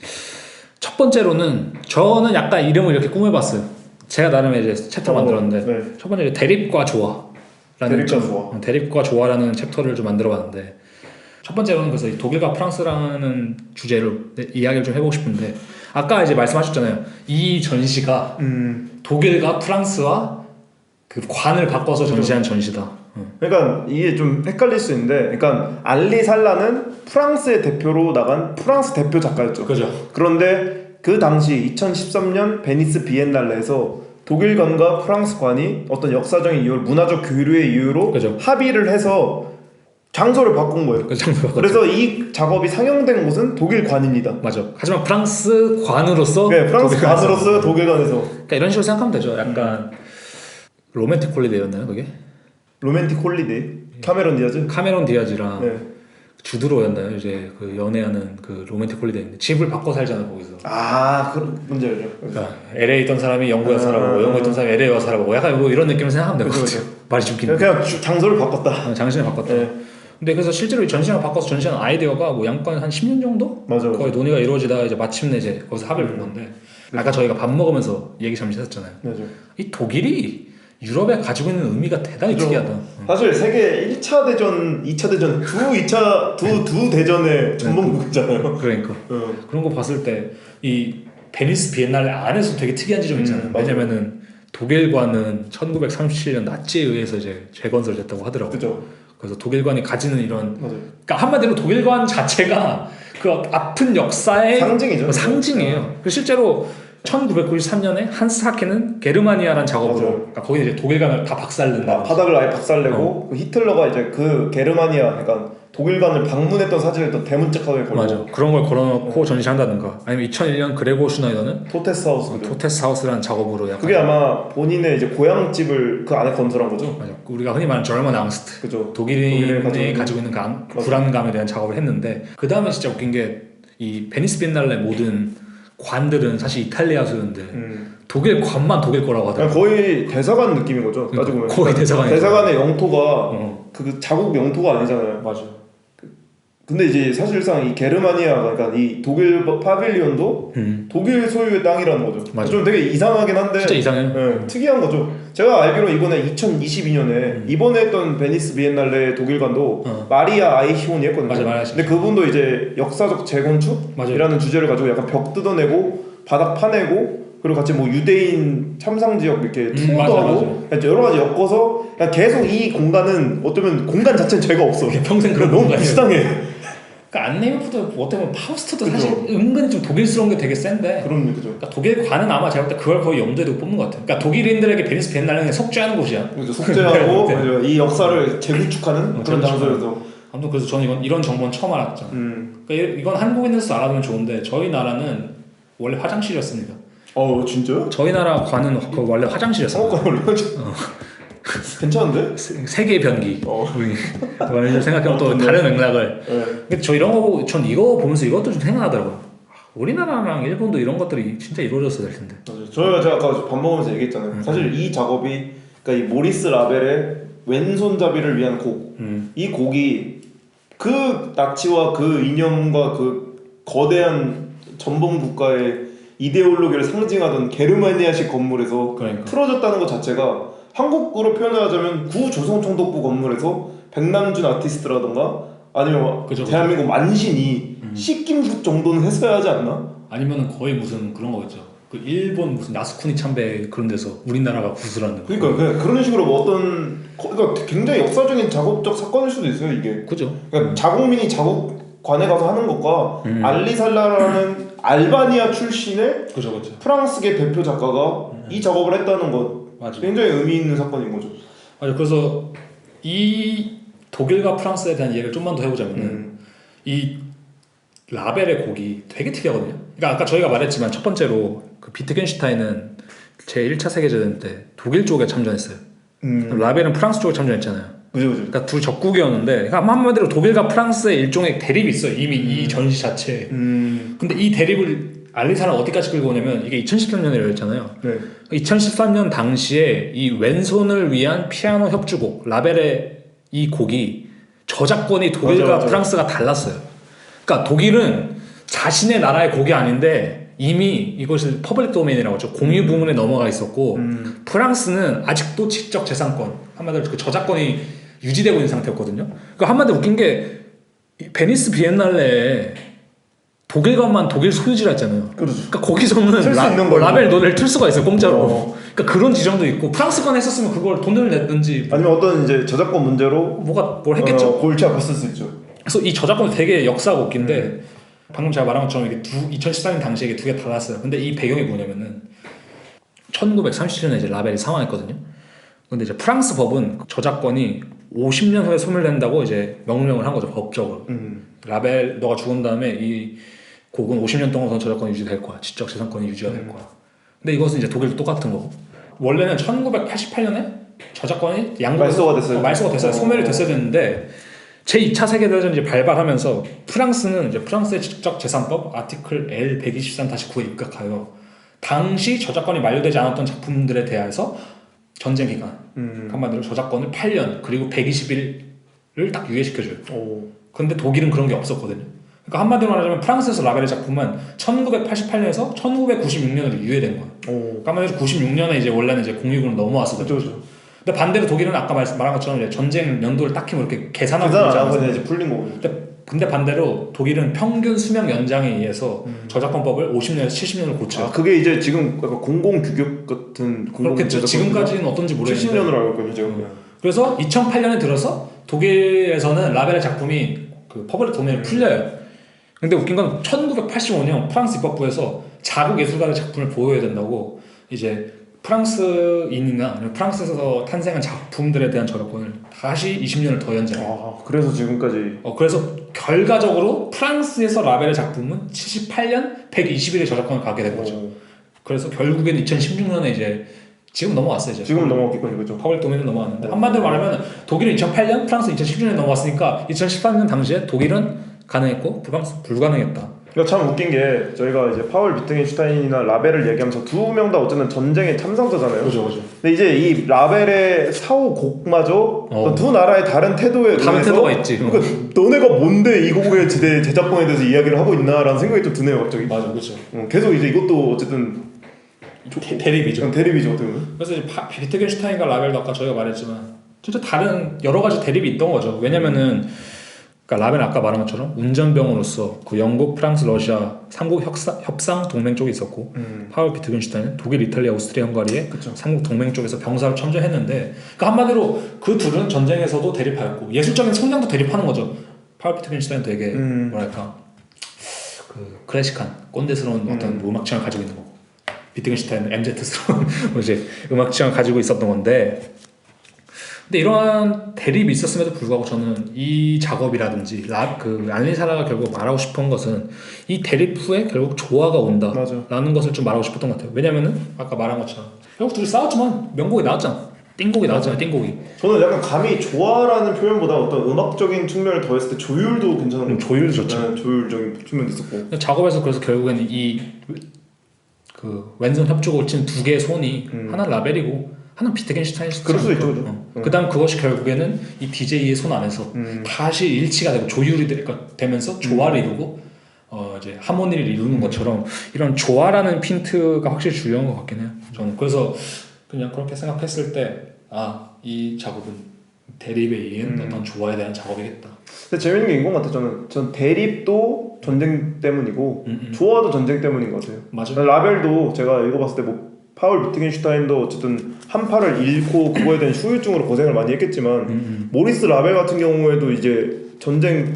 첫 번째로는 저는 약간 이름을 이렇게 꾸며봤어요. 제가 나름의 이제 챕터 만들었는데 첫 번째 대립과 조화라는 대립과 조화라는 챕터를 좀 만들어봤는데 첫 번째로는 그래서 독일과 프랑스라는 주제로 이야기를 좀 해보고 싶은데 아까 이제 말씀하셨잖아요. 이 전시가 독일과 프랑스와 그 관을 바꿔서 전시한 전시다. 그러니까 이게 좀 헷갈릴 수 있는데, 그러니까 알리 살라는 프랑스의 대표로 나간 프랑스 대표 작가였죠. 그죠. 그런데 그 당시 2013년 베니스 비엔날레에서 독일관과 프랑스관이 어떤 역사적인 이유, 문화적 교류의 이유로 그죠. 합의를 해서 장소를 바꾼 거예요. 그래서 이 작업이 상영된 곳은 독일관입니다. 맞아. 하지만 프랑스관으로서 프랑스관으로서 독일관에서. 그러니까 이런 식으로 생각하면 되죠. 약간 로맨틱 홀리데이였나요, 그게? 로맨틱 홀리데이. 카메론 디아즈랑 주드로였나요? 이제 그 연애하는 그 로맨틱 홀리데이인데 집을 바꿔 살잖아 거기서. 그런 문제 알죠. 그러니까 LA 있던 사람이 영국에 살아보고 영국에 있던 사람이 LA 와서 살아보고 약간 뭐 이런 느낌을 생각하면 될 것 같아요. 말이 좀 긴데. 그냥 장소를 바꿨다. 장소를 바꿨다. 근데 그래서 실제로 이 전시장을 바꿔서 전시한 아이디어가 뭐 양권 한 10년 정도? 맞아. 거의 논의가 이루어지다가 이제 마침내 이제 거기서 합의를 본 건데 아까 저희가 밥 먹으면서 얘기 잠시 했었잖아요. 맞아. 이 독일이 유럽에 가지고 있는 의미가 대단히 특이하다. 사실 세계 1차 대전, 2차 대전 두 대전의 전범국이잖아요. 그러니까 그런 거 봤을 때 이 베니스 비엔날레 안에서 되게 특이한 지점이 있잖아요. 왜냐면은 독일관은 1937년 나치에 의해서 이제 재건설됐다고 하더라고요. 그죠. 그래서 독일관이 가지는 이런 그러니까 한마디로 독일관 자체가 그 아픈 역사의 상징이죠. 상징이에요. 실제로 1993년에 한스 하케는 게르마니아라는 작업으로 그러니까 거기 이제 독일관을 다 박살낸다. 바닥을 아예 박살내고 그 히틀러가 이제 그 게르마니아 그러니까 독일관을 방문했던 사진을 또 대문짝하게 걸고 맞아. 그런 걸 걸어놓고 전시한다든가 아니면 2001년 그레고 슈나이더는 토테스하우스라는 작업으로 약간 그게 아마 본인의 이제 고향집을 그 안에 건설한 거죠. 맞아. 우리가 흔히 말하는 저먼 앙스트. 그죠. 독일인이 가지고 있는 그 불안감에 대한 작업을 했는데 그 다음에 진짜 웃긴 게 이 베니스 비엔날레 모든 관들은 사실 이탈리아 수였는데 독일 관만 독일 거라고 하더라고요. 거의 대사관 느낌인 거죠. 따지고 보면. 거의 대사관의 영토가 그 자국 영토가 아니잖아요. 맞아. 근데 이제 사실상 이 게르마니아 그러니까 이 독일 파빌리온도 독일 소유의 땅이라는 거죠. 맞아. 좀 되게 이상하긴 한데 진짜 이상해요. 네, 특이한 거죠. 제가 알기로 이번에 2022년에 이번에 했던 베니스 비엔날레 독일관도 마리아 아이히온이 했거든요. 맞아, 맞아. 근데 그분도 이제 역사적 재건축이라는 주제를 가지고 약간 벽 뜯어내고 바닥 파내고 그리고 같이 뭐 유대인 참상 지역 이렇게 투어도 맞아, 하고 여러 가지 엮어서 그냥 계속 이 공간은 어쩌면 공간 자체는 죄가 없어. 평생 그런 너무 공간이에요. 불쌍해. 그러니까 안네이프도 어떻게 보면 파우스트도 사실 은근히 좀 독일스러운 게 되게 센데. 그럼요, 그죠. 그러니까 독일관은 아마 제가 볼 때 그걸 거의 염두에 두고 뽑는 것 같아요. 그러니까 독일인들에게 베니스 비엔날레는 속죄하는 곳이야. 그죠, 속죄하고 그죠. 이 역사를 재구축하는 그런 장소여서. 아무튼 그래서 저는 이런 정보는 처음 알았죠. 그러니까 이건 한국인으로서 알아두면 좋은데 저희 나라는 원래 화장실이었습니다. 진짜요? 저희 나라 관은 원래 화장실이었어요. 괜찮은데? 세계의 변기. 우리 생각해보면 또 다른 맥락을. 네. 근데 저 이런 거 보고 전 이거 보면서 이것도 좀 생각나더라고요. 우리나라랑 일본도 이런 것들이 진짜 이루어졌어야 될 텐데. 맞아요. 제가 아까 밥 먹으면서 얘기했잖아요. 사실 이 작업이 그러니까 이 모리스 라벨의 왼손잡이를 위한 곡. 이 곡이 그 나치와 그 이념과 그 거대한 전범 국가의 이데올로기를 상징하던 게르마니아식 건물에서 틀어졌다는 것 자체가 한국으로 표현하자면 구조선총독부 건물에서 백남준 아티스트라던가 아니면 대한민국 만신이 씻김숙 정도는 했어야 하지 않나? 아니면 거의 무슨 그런 거겠죠. 그 일본 무슨 나스쿠니 참배 그런 데서 우리나라가 구슬하는. 그러니까 그런 식으로 뭐 어떤 그러니까 굉장히 역사적인 작업적 사건일 수도 있어요 이게. 그죠. 그러니까 자국민이 자국관에 가서 하는 것과 알리살라라는 알바니아 출신의 그죠. 프랑스계 대표 작가가 이 작업을 했다는 것 맞아. 굉장히 의미 있는 사건인 거죠. 맞아. 그래서 이 독일과 프랑스에 대한 얘기를 좀만 더 해보자면은 이 라벨의 곡이 되게 특이하거든요. 그러니까 아까 저희가 말했지만 첫 번째로 그 비트겐슈타인은 제 1차 세계대전 때 독일 쪽에 참전했어요. 라벨은 프랑스 쪽에 참전했잖아요. 그죠. 그러니까 둘 적국이었는데, 그러니까 한마디로 독일과 프랑스의 일종의 대립이 있어요. 이미 이 전시 자체에. 근데 이 대립을 알리사는 어디까지 끌고 오냐면 이게 2013년에 열렸잖아요. 네. 2013년 당시에 이 왼손을 위한 피아노 협주곡 라벨의 이 곡이 저작권이 독일과 맞아. 프랑스가 달랐어요. 그러니까 독일은 자신의 나라의 곡이 아닌데 이미 이것을 퍼블릭 도메인이라고 하죠. 공유 부문에 넘어가 있었고 프랑스는 아직도 지적 재산권, 한마디로 그 저작권이 유지되고 있는 상태였거든요. 그러니까 한마디로 웃긴 게 베니스 비엔날레에 독일관만 독일 소유지라 했잖아요. 그러니까 거기서는 라벨 노래를 틀 수가 있어요, 공짜로. 그러니까 그런 지정도 있고 프랑스관 했었으면 그걸 돈을 냈든지 아니면 어떤 이제 저작권 문제로 뭘 했겠죠. 골치 아팠을 수 있죠. 그래서 이 저작권이 되게 역사가 웃긴데 방금 제가 말한 것처럼 이게 2014년 당시에 이게 두 개 달랐어요. 근데 이 배경이 뭐냐면은 1937년에 이제 라벨이 사망했거든요. 근데 이제 프랑스 법은 저작권이 50년 후에 소멸된다고 이제 명령을 한 거죠, 법적으로. 라벨 너가 죽은 다음에 이 곡은 50년 동안 저작권이 유지될 거야. 지적 재산권이 유지가 될 거야. 근데 이것은 이제 독일도 똑같은 거고. 원래는 1988년에 저작권이 말소가 됐어요. 소멸이 됐어야 됐는데 제2차 세계대전이 이제 발발하면서 프랑스는 이제 프랑스의 지적 재산법 아티클 L123-9에 입각하여 당시 저작권이 만료되지 않았던 작품들에 대해서 전쟁 기간 한마디로 저작권을 8년 그리고 120일을 딱 유예시켜줘요. 근데 독일은 그런 게 없었거든요. 그러니까 한마디로 말하자면 프랑스에서 라벨의 작품은 1988년에서 1996년으로 유예된 거예요. 그러니까 한마디로 96년에 이제 원래는 이제 공유국으로 넘어왔었죠. 그렇죠. 근데 반대로 독일은 아까 말한 것처럼 이제 전쟁 연도를 딱히 뭐 이렇게 계산하고 안 하고 이제 풀린 거고. 근데 반대로 독일은 평균 수명 연장에 의해서 저작권법을 50년에서 70년을 고쳐요. 그게 이제 지금 약간 공공 규격 같은 그렇겠죠. 지금까지는 어떤지 모르겠는데 70년으로 알고 있거든요, 제가. 그래서 2008년에 들어서 독일에서는 라벨의 작품이 그 퍼블릭 도메인을 풀려요. 근데 웃긴 건 1985년 프랑스 입법부에서 자국 예술가의 작품을 보호해야 된다고 이제 프랑스인이나 프랑스에서 탄생한 작품들에 대한 저작권을 다시 20년을 더 연장해요. 그래서 지금까지. 그래서 결과적으로 프랑스에서 라벨의 작품은 78년 120일의 저작권을 갖게 된 거죠. 그래서 결국엔 2016년에 이제 지금 넘어왔어요. 이제. 지금 넘어왔겠군요, 그죠? 퍼블릭 도메인은 넘어왔는데 한마디로 말하면 독일은 2008년, 프랑스 2016년에 넘어왔으니까 2013년 당시에 독일은 가능했고 프랑스 불가능했다. 그러니까 참 웃긴 게 저희가 이제 파울 비트겐슈타인이나 라벨을 얘기하면서 두 명 다 어쨌든 전쟁의 참상자잖아요. 그죠. 근데 이제 이 라벨의 사후 곡마저 두 나라의 다른 태도에 다른 의해서 태도가 있지. 그러니까 너네가 뭔데 이 곡의 제작본에 대해서 이야기를 하고 있나라는 생각이 좀 드네요 갑자기. 맞아, 그렇죠. 계속 이제 이것도 어쨌든 대립이죠. 대립이죠 어떻게 보면. 그래서 이제 비트겐슈타인과 라벨도 아까 저희가 말했지만 진짜 다른 여러 가지 대립이 있던 거죠. 왜냐면은 그러니까 라벨은 아까 말한 것처럼 운전병으로서 그 영국, 프랑스, 러시아 3국 협상 동맹 쪽에 있었고 파울 비트겐슈타인은 독일, 이탈리아, 오스트리아, 헝가리의 3국 동맹 쪽에서 병사로 참전했는데 그러니까 한마디로 그 둘은 전쟁에서도 대립하였고 예술적인 성장도 대립하는 거죠. 파울 비트겐슈타인은 되게 뭐랄까 그 클래식한 꼰대스러운 어떤 음악 취향을 가지고 있는 거고 비트겐슈타인은 MZ스러운 이제 음악 취향을 가지고 있었던 건데 근데 이러한 대립이 있었음에도 불구하고 저는 이 작업이라든지 그 알리사라가 결국 말하고 싶은 것은 이 대립 후에 결국 조화가 온다라는 것을 좀 말하고 싶었던 것 같아요. 왜냐면은 아까 말한 것처럼 결국 둘이 싸웠지만 명곡이 나왔잖아. 띵곡이 나왔잖아요. 띵곡이. 저는 약간 감히 조화라는 표현보다 어떤 음악적인 측면을 더했을 때 조율도 괜찮은 조율 좋죠. 네, 조율적인 측면도 있었고 작업에서 그래서 결국에는 이 그 왼손 협주곡을 치는 두 개의 손이 하나는 라벨이고 하나는 비트겐슈타인이었죠. 그럴 수도 있죠. 그다음 그것이 결국에는 이 DJ의 손 안에서 다시 일치가 되고 조율이 되면서 조화를 이루고 이제 하모니를 이루는 것처럼 이런 조화라는 핀트가 확실히 중요한 것 같긴 해요. 저는 그래서 그냥 그렇게 생각했을 때 이 작업은 대립에 의한 어떤 조화에 대한 작업이겠다. 근데 재밌는 게 이건 같아요. 전 대립도 전쟁 때문이고 조화도 전쟁 때문인 것 같아요. 맞아요. 라벨도 제가 읽어봤을 때 뭐 파울 비트겐슈타인도 어쨌든 한 팔을 잃고 그거에 대한 후유증으로 고생을 많이 했겠지만 모리스 라벨 같은 경우에도 이제 전쟁을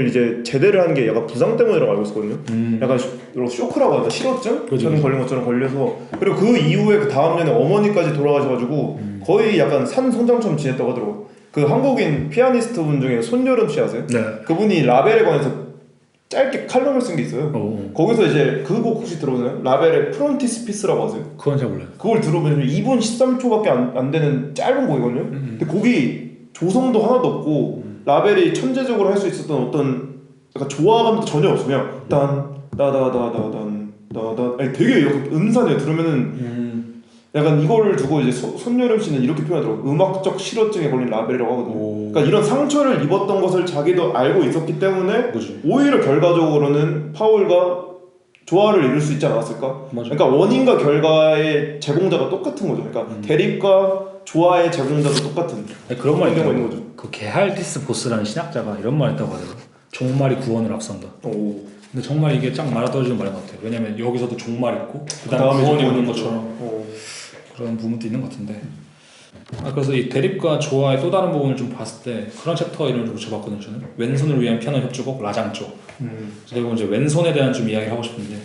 이제 제대를 한 게 약간 부상 때문이라고 알고 있었거든요. 약간 쇼크라고 하죠. 실어증 걸린 것처럼 걸려서 그리고 그 이후에 그 다음 년에 어머니까지 돌아가셔가지고 거의 약간 산 송장처럼 지냈다고 하더라고. 그 한국인 피아니스트 분 중에 손여름 씨 아세요? 네. 그분이 라벨에 관해서 짧게 칼럼을 쓴 게 있어요. 거기서 이제 그 곡 혹시 들어보세요? 라벨의 프론티스피스라고 아세요? 그건 잘 몰라요. 그걸 들어보면 2분 13초밖에 안 되는 짧은 곡이거든요. 근데 곡이 조성도 하나도 없고 라벨이 천재적으로 할 수 있었던 어떤 약간 조화감도 전혀 없어. 그냥 아니 되게 약간 음산해요. 들으면은 약간 이거를 두고 이제 손여름 씨는 이렇게 표현하더라고. 음악적 실어증에 걸린 라벨이라고 하거든요. 그러니까 이런 상처를 입었던 것을 자기도 알고 있었기 때문에 오히려 결과적으로는 파울과 조화를 이룰 수 있지 않았을까? 그러니까 원인과 결과의 제공자가 똑같은 거죠. 그러니까 대립과 조화의 제공자도 똑같은. 그런 말이 있는 거죠. 그 게할티스 보스라는 신학자가 이런 말 했다고 하더라고요. 종말이 구원을 앞선다. 근데 정말 이게 쫙 맞아떨어지는 말인 것 같아요. 왜냐면 여기서도 종말 있고 그다음에 구원이 오는 것처럼 그런 부분도 있는 것 같은데 그래서 이 대립과 조화의 또 다른 부분을 좀 봤을 때 그런 챕터 이름을 붙여봤거든요. 저는 왼손을 위한 피아노 협주곡 라장조. 그리고 이제 왼손에 대한 좀 이야기를 하고 싶은데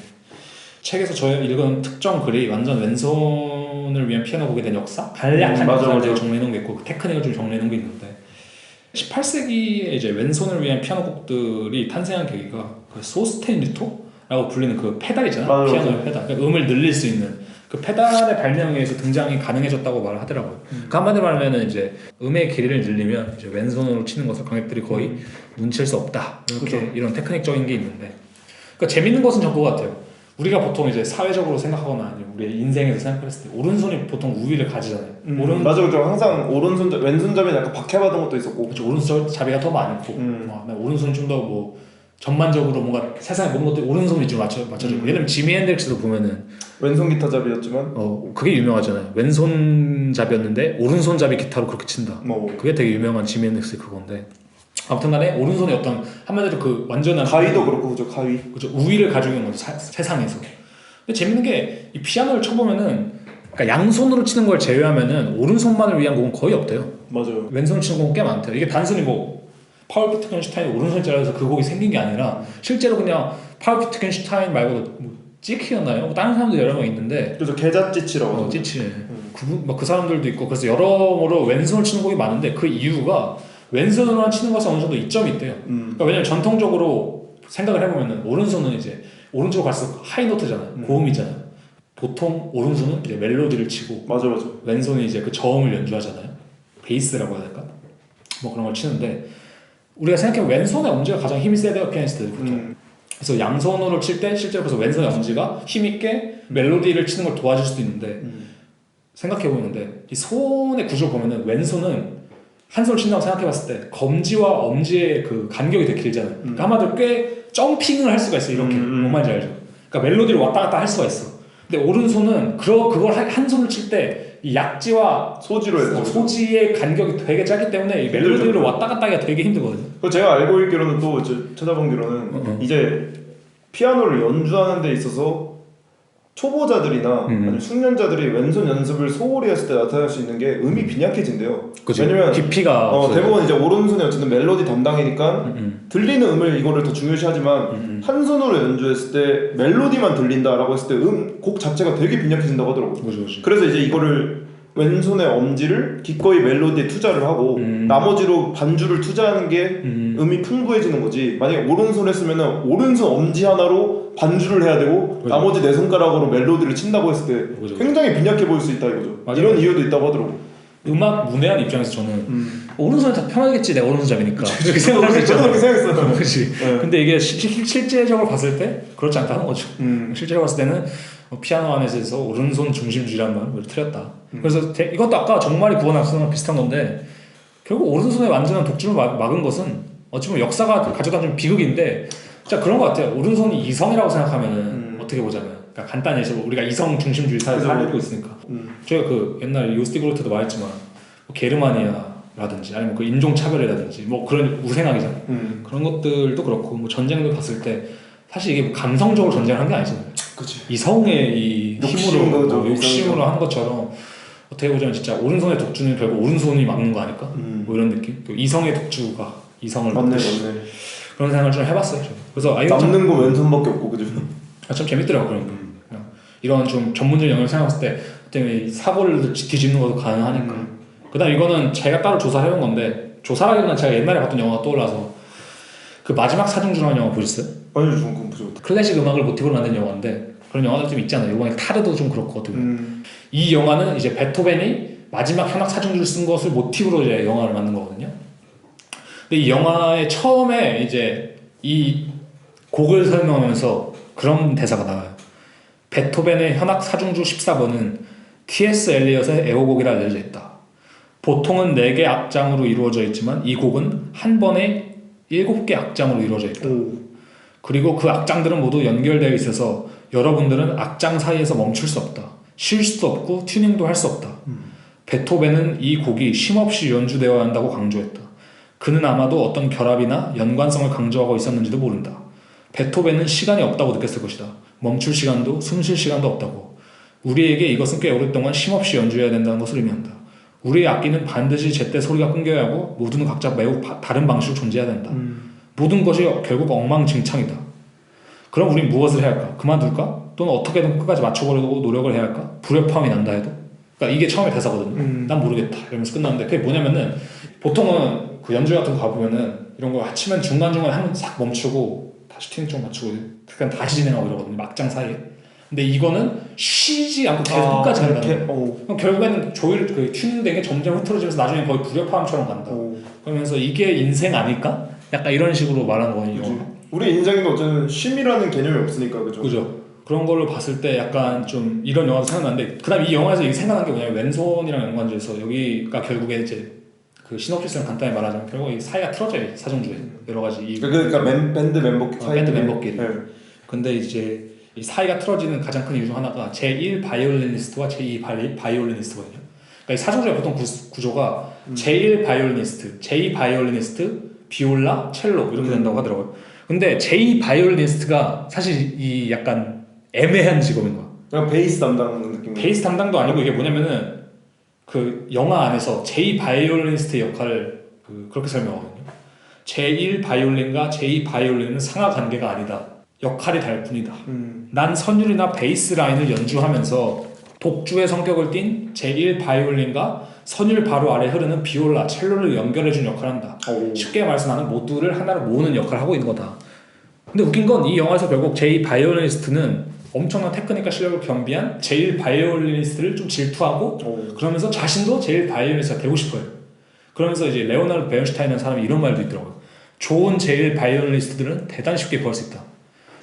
책에서 저희가 읽은 특정 글이 완전 왼손을 위한 피아노 곡에 대한 역사? 간략한 역사를 정리해놓은 게 있고 그 테크닉을 좀 정리해놓은 게 있는데 18세기에 이제 왼손을 위한 피아노 곡들이 탄생한 계기가 그 소스테뉴토라고 불리는 그 페달이잖아. 피아노의 페달. 그러니까 음을 늘릴 수 있는 그 페달의 발명에 의해서 등장이 가능해졌다고 말을 하더라고요. 그 한마디로 말하면 이제 음의 길이를 늘리면 이제 왼손으로 치는 것을 관객들이 거의 눈칠 수 없다. 이렇게 이런 테크닉적인 게 있는데 그러니까 재밌는 것은 전 그거 같아요. 우리가 보통 이제 사회적으로 생각하거나 아니면 우리의 인생에서 생각했을 때 오른손이 보통 우위를 가지잖아요. 맞아, 그죠. 항상 왼손잡이는 약간 박해받은 것도 있었고. 그렇죠. 오른손잡이가 더 많고, 오른손이 좀 더 뭐 전반적으로 뭔가 세상의 모든 것들이 오른손 위주로 맞춰지고. 예를 들면 지미 핸드릭스도 보면은 왼손 기타잡이였지만, 그게 유명하잖아요. 왼손잡이였는데 오른손잡이 기타로 그렇게 친다. 그게 되게 유명한 지미 핸드릭스의 그건데. 아무튼간에 오른손의 어떤 한마디로 그 완전한 가위도 그렇고 그죠. 가위. 그죠. 우위를 가지고 있는 거죠. 세상에서. 근데 재밌는 게 이 피아노를 쳐보면은 그러니까 양손으로 치는 걸 제외하면은 오른손만을 위한 곡은 거의 없대요. 맞아요. 왼손으로 치는 곡은 꽤 많대요. 이게 단순히 뭐 파울 비트겐슈타인이 오른손자라서 그 곡이 생긴 게 아니라 실제로 그냥 파울 비트겐슈타인 말고도 뭐 찌키였나요? 뭐 다른 사람도 여러 명 있는데 그래서 계좌찌치라고 찌치. 그 사람들도 있고 그래서 여러모로 왼손을 치는 곡이 많은데 그 이유가 왼손으로만 치는 것은 어느 정도 이점이 있대요. 그러니까 왜냐면 전통적으로 생각을 해보면은 오른손은 이제 오른쪽으로 갈수록 하이노트잖아요. 고음이잖아요. 보통 오른손은 이제 멜로디를 치고 맞아. 왼손이 이제 그 저음을 연주하잖아요. 베이스라고 해야 될까? 뭐 그런 걸 치는데 우리가 생각해보면 왼손의 엄지가 가장 힘이 세대요. 피아니스트들이 보통. 그래서 양손으로 칠 때 실제로 그래서 왼손의 엄지가 힘있게 멜로디를 치는 걸 도와줄 수도 있는데 생각해보는데 이 손의 구조를 보면은 왼손은 한 손을 친다고 생각해봤을 때 검지와 엄지의 그 간격이 되게 길잖아요. 그러니까 한마디로 꽤 점핑을 할 수가 있어. 이렇게 뭔 말인지 알죠? 그러니까 멜로디를 왔다 갔다 할 수가 있어. 근데 오른손은 그걸 한 손을 칠 때 이 약지와 소지의 간격이 되게 짧기 때문에 이 멜로디를 왔다 갔다 하기가 되게 힘들거든요. 그 제가 알고 있기로는 또 찾아본기로는 이제 피아노를 연주하는 데 있어서 초보자들이나 아니면 숙련자들이 왼손 연습을 소홀히 했을 때 나타날 수 있는 게 음이 빈약해진대요. 그치. 왜냐면 깊이가 대부분 이제 오른손이 어쨌든 멜로디 담당이니까 들리는 음을 이거를 더 중요시하지만 한 손으로 연주했을 때 멜로디만 들린다라고 했을 때 곡 자체가 되게 빈약해진다고 하더라고요. 그치. 그래서 이제 이거를 왼손의 엄지를 기꺼이 멜로디에 투자를 하고 나머지로 반주를 투자하는 게 음이 풍부해지는 거지. 만약에 오른손 했으면은 오른손 엄지 하나로 반주를 해야 되고 그죠. 나머지 네 손가락으로 멜로디를 친다고 했을 때 그죠. 굉장히 빈약해 보일 수 있다 이거죠. 맞아요. 이런 이유도 있다고 하더라고. 음악 문외한 입장에서 저는 오른손이 다 편하겠지 내가 오른손잡이니까 이렇게 생각할 수 있잖아요. 그렇게 생각했어요. 그렇지. 네. 근데 이게 실제적으로 봤을 때 그렇지 않다는 거죠. 실제로 봤을 때는 피아노 안에서 오른손 중심주의라는 말을 틀렸다. 그래서 이것도 아까 정말이 구원학생랑 비슷한 건데 결국 오른손의 완전한 독주를 막은 것은 어찌 보면 역사가 가져다 준 비극인데 진짜 그런 것 같아요. 오른손이 이성이라고 생각하면 어떻게 보자면 그러니까 간단히 해서 우리가 이성 중심주의 사회를 살고 있으니까 저희가 그 옛날 요스티그로트도 말했지만 뭐 게르마니아라든지 아니면 그 인종차별이라든지 뭐 그런 우생학이잖아요. 그런 것들도 그렇고 뭐 전쟁도 봤을 때 사실 이게 뭐 감성적으로 전쟁을 한 게 아니잖아요. 그치. 이성의 이 힘으로 욕심으로 하는 것처럼 어떻게 보자면 진짜 오른손의 독주는 결국 오른손이 막는 거 아닐까? 뭐 이런 느낌? 이성의 독주가 이성을 맞네. 그런 생각을 좀 해봤어요. 저는. 그래서 남는 거 왼손밖에 없고 그죠? 참 재밌더라고 그런 거. 이런 좀 전문적인 영역을 생각했을 때 때문에 사고를 뒤집는 것도 가능하니까. 그다음 이거는 제가 따로 조사를 해본 건데 조사라기보다는 제가 옛날에 봤던 영화가 떠올라서 그 마지막 사중주라는 영화 보셨어요? 아니요, 저는 그건 보지 못해요. 클래식 음악을 모티브로 만든 영화인데 그런 영화들 좀 있잖아요. 이번에 타르도 좀 그렇고 어떻게 보면 이 영화는 이제 베토벤이 마지막 현악 사중주를 쓴 것을 모티브로 이제 영화를 만든 거거든요. 근데 이 영화의 처음에 이제 이 곡을 설명하면서 그런 대사가 나와요. 베토벤의 현악 사중주 14번은 T.S. 엘리엇의 애호곡이라 알려져 있다. 보통은 4개 악장으로 이루어져 있지만 이 곡은 한 번에 7개 악장으로 이루어져 있다. 그리고 그 악장들은 모두 연결되어 있어서 여러분들은 악장 사이에서 멈출 수 없다. 쉴 수도 없고 튜닝도 할 수 없다. 베토벤은 이 곡이 쉼없이 연주되어야 한다고 강조했다. 그는 아마도 어떤 결합이나 연관성을 강조하고 있었는지도 모른다. 베토벤은 시간이 없다고 느꼈을 것이다. 멈출 시간도 숨 쉴 시간도 없다고. 우리에게 이것은 꽤 오랫동안 쉼없이 연주해야 된다는 것을 의미한다. 우리의 악기는 반드시 제때 소리가 끊겨야 하고 모두는 각자 매우 다른 방식으로 존재해야 된다. 모든 것이 결국 엉망진창이다. 그럼 우린 무엇을 해야 할까? 그만둘까? 또는 어떻게든 끝까지 맞춰보려고 노력을 해야 할까? 불협화음이 난다 해도? 그러니까 이게 처음에 대사거든요. 난 모르겠다 이러면서 끝나는데 그게 뭐냐면은 보통은 그 연주 같은 거 가보면은 이런 거 치면 중간중간에 한 번 싹 멈추고 다시 튜닝 좀 맞추고 그냥 다시 진행하고 이러거든요. 막장 사이에. 근데 이거는 쉬지 않고 계속 끝까지 간다는 거예요. 그럼 결국에는 그 튜닝된 게 점점 흐트러지면서 나중에 거의 불협화음처럼 간다. 그러면서 이게 인생 아닐까? 약간 이런 식으로 말하는 거거든요. 우리 인생에는 어쨌든 쉼이라는 개념이 없으니까 그죠? 그죠. 그런 걸로 봤을 때 약간 좀 이런 영화도 생각나는데 그다음 이 영화에서 이게 생각난 게 뭐냐면 왼손이랑 연관지어서 여기가 결국에 이제 그 시놉시스를 간단히 말하자면 결국 이 사이가 틀어져요. 사중주에 여러 가지 그러니까 밴드 멤버끼리 밴드 멤버끼리. 네. 근데 이제 이 사이가 틀어지는 가장 큰 이유 중 하나가 제1 바이올리니스트와 제2 바이올리니스트거든요. 그러니까 이 사중주의 보통 구조가 제1 바이올리니스트, 제2 바이올리니스트, 비올라, 첼로 이렇게 된다고 하더라고요. 근데 제2 바이올리니스트가 사실 이 약간 애매한 직업인 거야. 그냥 베이스 담당 느낌. 베이스 담당도 아니고 이게 뭐냐면은 그 영화 안에서 제2 바이올리니스트의 역할을 그렇게 설명하거든요. 제1 바이올린과 제2 바이올린은 상하 관계가 아니다. 역할이 다를 뿐이다. 난 선율이나 베이스 라인을 연주하면서 독주의 성격을 띤 제1 바이올린과 선율 바로 아래 흐르는 비올라, 첼로를 연결해준 역할을 한다. 쉽게 말해서 나는 모두를 하나로 모으는 역할을 하고 있는 거다. 근데 웃긴 건 이 영화에서 결국 제2 바이올리니스트는 엄청난 테크니컬 실력을 겸비한 제1 바이올리니스트를 좀 질투하고 그러면서 자신도 제1 바이올리니스트가 되고 싶어요. 그러면서 이제 레오나르도 베른슈타인이라는 사람이 이런 말도 있더라고요. 좋은 제1 바이올리니스트들은 대단히 쉽게 구할 수 있다.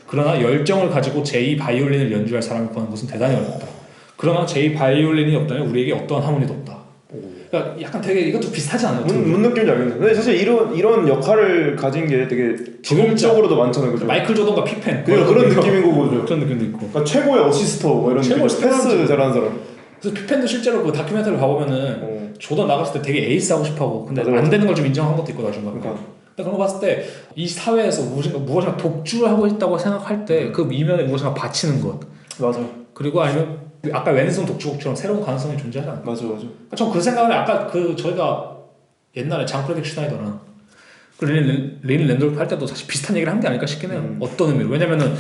그러나 열정을 가지고 제2 바이올린을 연주할 사람을 구하는 것은 대단히 어렵다. 그러나 제2 바이올린이 없다면 우리에게 어떠한 하모니도 없다. 그러니까 약간 되게 이것도 비슷하지 않아요? 무슨 느낌인지 알겠는데 근데 사실 이런 역할을 가진 게 되게 직업적으로도 많잖아요. 그죠? 마이클 조던과 피펜 그런 느낌인 거고 그런 느낌도 있고 그러니까 최고의 어시스터 뭐 이런 느낌 패스 잘하는 사람. 그래서 피펜도 실제로 그 다큐멘터리를 봐보면은 조던 나갔을 때 되게 에이스 하고 싶어하고 근데 맞아. 안 되는 걸 좀 인정한 것도 있고 나중에 그러니까. 그런 거 봤을 때 이 사회에서 무엇인가 독주하고 있다고 생각할 때 그 이면에 무엇인가 바치는 것 맞아. 그리고 아니면 아까 왼손 독주곡처럼 새로운 가능성이 존재하지 않나. 맞아. 전 그 생각을 아까 저희가 옛날에 장 프레딕 슈나이더랑 린 랜돌프 할 때도 사실 비슷한 얘기를 한 게 아닐까 싶긴 해요. 어떤 의미로. 왜냐면은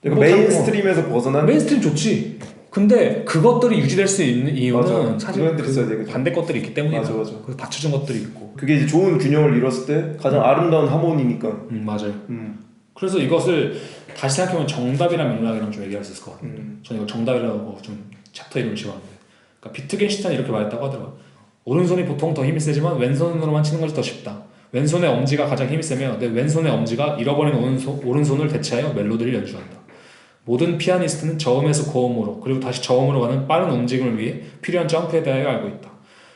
메인스트림에서 벗어난 메인스트림 좋지. 근데 그것들이 유지될 수 있는 이유는 맞아. 사실 반대 것들이 있기 때문이야. 맞아. 그 받쳐준 것들이 있고. 그게 이제 좋은 균형을 이뤘을 때 가장 아름다운 하모니니까. 맞아요. 그래서 이것을 다시 생각해보면 정답이랑 맥락이랑 좀 얘기할 수 있을 것 같아요. 저는 이거 정답이라고 좀 챕터 이름을 지었는데 그러니까 비트겐슈타인이 이렇게 말했다고 하더라고요. 오른손이 보통 더 힘이 세지만 왼손으로만 치는 것이 더 쉽다. 왼손의 엄지가 가장 힘이 세며 내 왼손의 엄지가 잃어버린 오른손을 대체하여 멜로디를 연주한다. 모든 피아니스트는 저음에서 고음으로 그리고 다시 저음으로 가는 빠른 움직임을 위해 필요한 점프에 대하여 알고 있다.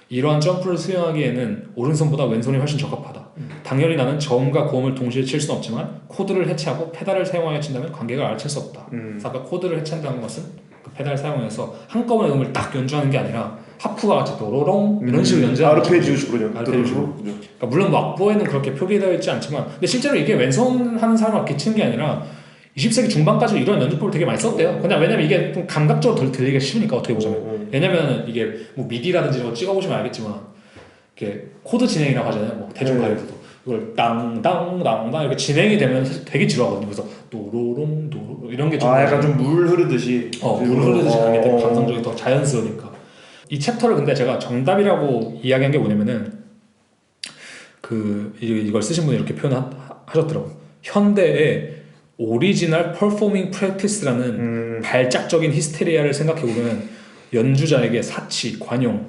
이러한 점프를 수행하기에는 오른손보다 왼손이 훨씬 적합하다. 당연히 나는 저음과 고음을 동시에 칠 수는 없지만 코드를 해체하고 페달을 사용하여 친다면 관객을 알아챌 수 없다. 그래서 아까 코드를 해체한다는 것은 그 페달을 사용해서 한꺼번에 음을 딱 연주하는 게 아니라 하프가 같이 도로롱 이런 식으로 연주하는 아르페지오식으로 그러니까 물론 뭐 악보에는 그렇게 표기되어 있지 않지만 근데 실제로 이게 왼손 하는 사람한테 치는 게 아니라 20세기 중반까지 이런 연주법을 되게 많이 썼대요. 그냥 왜냐면 이게 좀 감각적으로 덜 들리기가 쉬우니까 어떻게 보자면 왜냐면 이게 뭐 미디라든지 이런 거 찍어보시면 알겠지만 이렇게 코드 진행이라고 하잖아요. 뭐 대중 가요에서도 이걸 땅땅땅땅 이렇게 진행이 되면 되게 지루하거든요. 그래서 도로롱 도로 이런 게 좀 약간 좀 물 흐르듯이 물 흐르듯이 하는 게 되게 감성적이 더 자연스러우니까 이 챕터를 근데 제가 정답이라고 이야기한 게 뭐냐면은 이걸 쓰신 분이 이렇게 표현하셨더라고요. 현대의 오리지널 퍼포밍 프랙티스라는 발작적인 히스테리아를 생각해보면 연주자에게 사치, 관용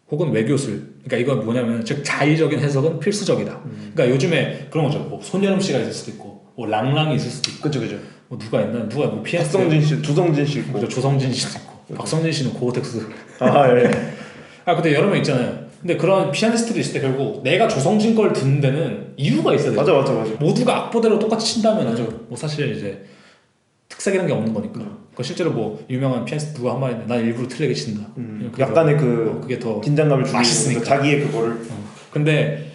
혹은 외교술 그러니까 이건 뭐냐면 즉 자의적인 해석은 필수적이다. 그러니까 요즘에 그런 거죠. 뭐 손여름 씨가 있을 수도 있고 뭐 랑랑이 있을 수도 있고 그죠 뭐 누가 있나 누가 뭐 피아니스트 박성진 씨, 두성진 씨 있고 조성진 씨도 있고 그죠. 박성진 씨는 고어텍스 예. 근데 여러 명 있잖아요. 근데 그런 피아니스트들이 있을 때 결국 내가 조성진 걸 듣는 데는 이유가 있어야 돼요. 맞아. 모두가 악보대로 똑같이 친다면 뭐 사실 이제 특색이라는 게 없는 거니까. 그러니까 실제로 뭐 유명한 피아니스트 누가 한 말인데 난 일부러 틀리게 친다. 약간의 그게 더 긴장감을 주고 맛있으니까 자기의 그거를. 근데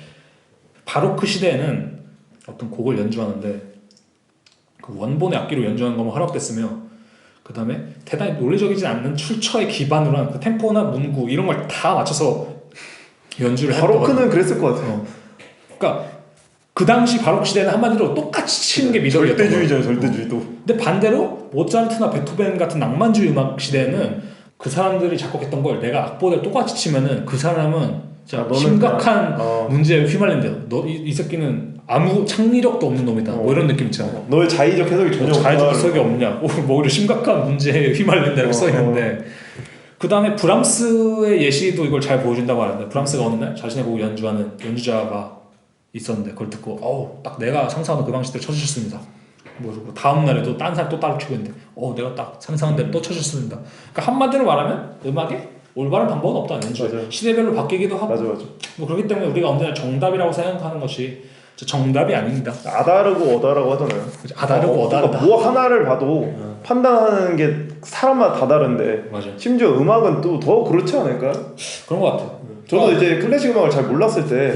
바로크 시대에는 어떤 곡을 연주하는데 그 원본의 악기로 연주하는 것만 허락됐으며 그 다음에 대단히 논리적이지 않는 출처에 기반으로 한 그 템포나 문구 이런 걸 다 맞춰서 연주를 바로크는 그랬을 것 같아요. 그러니까 그 당시 바로크 시대는 한마디로 똑같이 치는 게 미덕이었던 절대주의죠, 절대주의도. 근데 반대로 모차르트나 베토벤 같은 낭만주의 음악 시대에는 그 사람들이 작곡했던 걸 내가 악보대로 똑같이 치면은 그 사람은 심각한 문제에 휘말린대요. 이 새끼는 아무 창의력도 없는 놈이다. 뭐 이런 느낌 있잖아. 너의 자의적 해석이 전혀 없다. 자의적 해석이 없냐. 뭐 오히려 심각한 문제에 휘말린다고 써있는데 그 다음에 브람스의 예시도 이걸 잘 보여준다고 하는데 브람스가 어느 날 자신의 곡을 연주하는 연주자가 있었는데 그걸 듣고 딱 내가 상상하는 그 방식대로 쳐주셨습니다. 뭐 다음 날에도 딴 사람 또 따로 치고 있는데 내가 딱 상상한 대로 또 쳐주셨습니다. 그러니까 한마디로 말하면 음악에 올바른 방법은 없다. 시대별로 바뀌기도 하고 맞아. 뭐 그렇기 때문에 우리가 언제나 정답이라고 생각하는 것이 정답이 아닙니다. 아다르고 어다라고 하잖아요. 아다르고 어다르다. 뭐 하나를 봐도 판단하는 게 사람마다 다 다른데 맞아. 심지어 음악은 또 더 그렇지 않을까? 그런 것 같아. 저도 이제 클래식 음악을 잘 몰랐을 때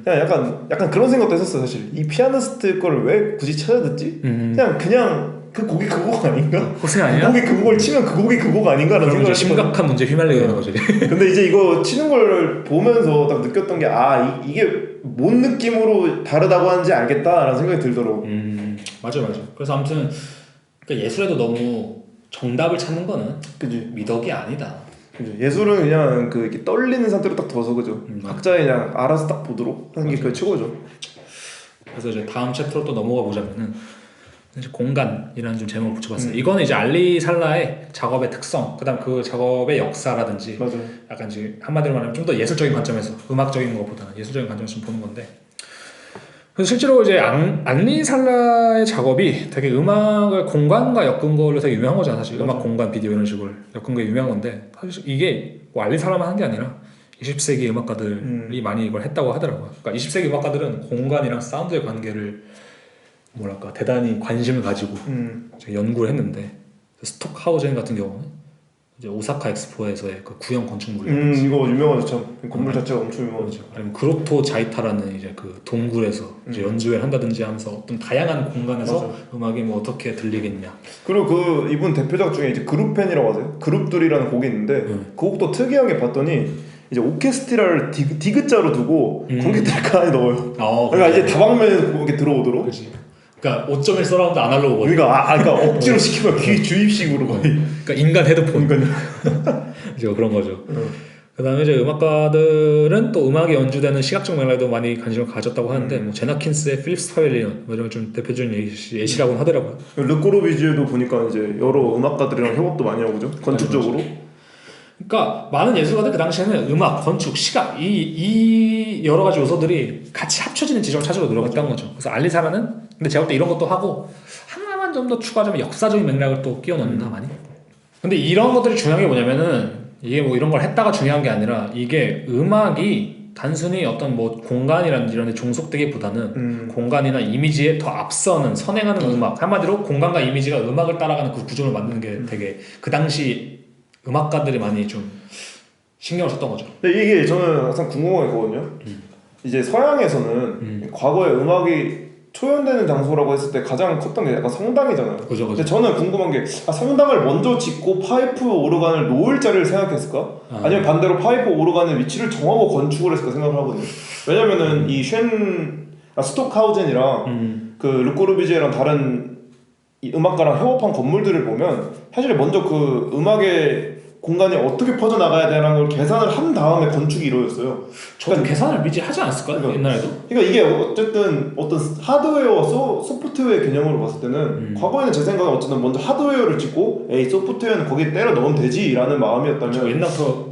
그냥 약간 그런 생각도 했었어요. 사실 이 피아니스트 거를 왜 굳이 찾아 듣지? 그냥 그 곡이 그 곡 아닌가? 고생 아니야? 그 곡이 그 곡을 치면 그 곡이 그 곡 아닌가라는 생각을 심각한 문제 휘말리게 되는 거지. 근데 이제 이거 치는 걸 보면서 딱 느꼈던 게 이게 뭔 느낌으로 다르다고 하는지 알겠다라는 생각이 들더라고. 맞아. 그래서 아무튼 그러니까 예술에도 너무 정답을 찾는 거는 그지 미덕이 아니다. 그죠. 예술은 그냥 이렇게 떨리는 상태로 딱 둬서 그죠. 각자의 그냥 알아서 딱 보도록 하는 게 그 최고죠. 그래서 이제 다음 챕터로 또 넘어가 보자면은 이제 공간이라는 좀 제목을 붙여봤어요. 이거는 이제 알리 살라의 작업의 특성, 그다음 그 작업의 역사라든지, 맞아요. 약간 이제 한마디로 말하면 좀 더 예술적인 관점에서 음악적인 것보다는 예술적인 관점에서 좀 보는 건데, 그래서 실제로 이제 안리 살라의 작업이 되게 음악을 공간과 엮은 걸로 되게 유명한 거잖아 사실. 음악 공간 비디오 이런 식으로 엮은 게 유명한 건데 사실 이게 뭐 안리 살라만 한 게 아니라 20세기 음악가들이 많이 이걸 했다고 하더라고요. 그러니까 20세기 음악가들은 공간이랑 사운드의 관계를 뭐랄까 대단히 관심을 가지고 연구를 했는데 스톡하우젠 같은 경우는 이제 오사카 엑스포에서의 그 구형 건축물이 이거 유명하죠 참. 건물 자체가 엄청 유명하죠. 아니면 그로토 자이타라는 이제 그 동굴에서 이제 연주회를 한다든지 하면서 어떤 다양한 공간에서 맞아. 음악이 뭐 어떻게 들리겠냐. 그리고 그 이분 대표작 중에 이제 그룹펜이라고 하세요. 그룹들이라는 곡이 있는데 그 곡도 특이하게 봤더니 이제 오케스트라를 디귿자로 두고 관객들 그 안에 넣어요. 그러니까 이제 다방면에서 이렇게 들어오도록. 그렇지. 그러니까 5.1 서라운드 아날로그. 그러니까 억지로 시키면 귀 주입식으로 거의. 그러니까 인간 헤드폰. 이제 그런 거죠. 그다음에 이제 음악가들은 또 음악이 연주되는 시각적 맥락에도 많이 관심을 가졌다고 하는데 뭐 제나킨스의 필립스 파빌리온 뭐 이런 좀 대표적인 예시라고는 하더라고요. 르꼬르비지에도 보니까 이제 여러 음악가들이랑 협업도 많이 하고 그죠? 건축적으로. 그러니까 많은 예술가들 그 당시에는 음악, 건축, 시각 이 여러 가지 요소들이 같이 합쳐지는 지점을 찾으려 노력했던 거죠. 그래서 알리사라는 근데 제가 볼 때 이런 것도 하고 하나만 좀 더 추가하자면 역사적인 맥락을 또 끼워 넣는다 많이. 근데 이런 것들이 중요한 게 뭐냐면은 이게 뭐 이런 걸 했다가 중요한 게 아니라 이게 음악이 단순히 어떤 뭐 공간이라든지 이런 데 종속되기보다는 공간이나 이미지에 더 앞서는 선행하는 음악 한마디로 공간과 이미지가 음악을 따라가는 그 구조를 만드는 게 되게 그 당시 음악가들이 많이 좀 신경을 썼던 거죠. 근데 이게 저는 항상 궁금한 게 있거든요. 이제 서양에서는 과거에 음악이 초연되는 장소라고 했을 때 가장 컸던 게 약간 성당이잖아요. 그죠. 근데 저는 궁금한 게 성당을 먼저 짓고 파이프 오르간을 놓을 자리를 생각했을까? 아니면 반대로 파이프 오르간의 위치를 정하고 건축을 했을까 생각을 하거든요. 왜냐면은 이 스톡하우젠이랑 그 르꼬르비제랑 다른 이 음악가랑 협업한 건물들을 보면 사실 먼저 그 음악의 공간이 어떻게 퍼져나가야 되는 걸 계산을 한 다음에 건축이 이루어졌어요. 저도 계산을 미리 하지 않았을까요? 그러니까, 옛날에도? 그러니까 이게 어쨌든 어떤 하드웨어와 소프트웨어 개념으로 봤을 때는 과거에는 제 생각은 어쨌든 먼저 하드웨어를 짓고 에이 소프트웨어는 거기에 때려 넣으면 되지 라는 마음이었다면 옛날부터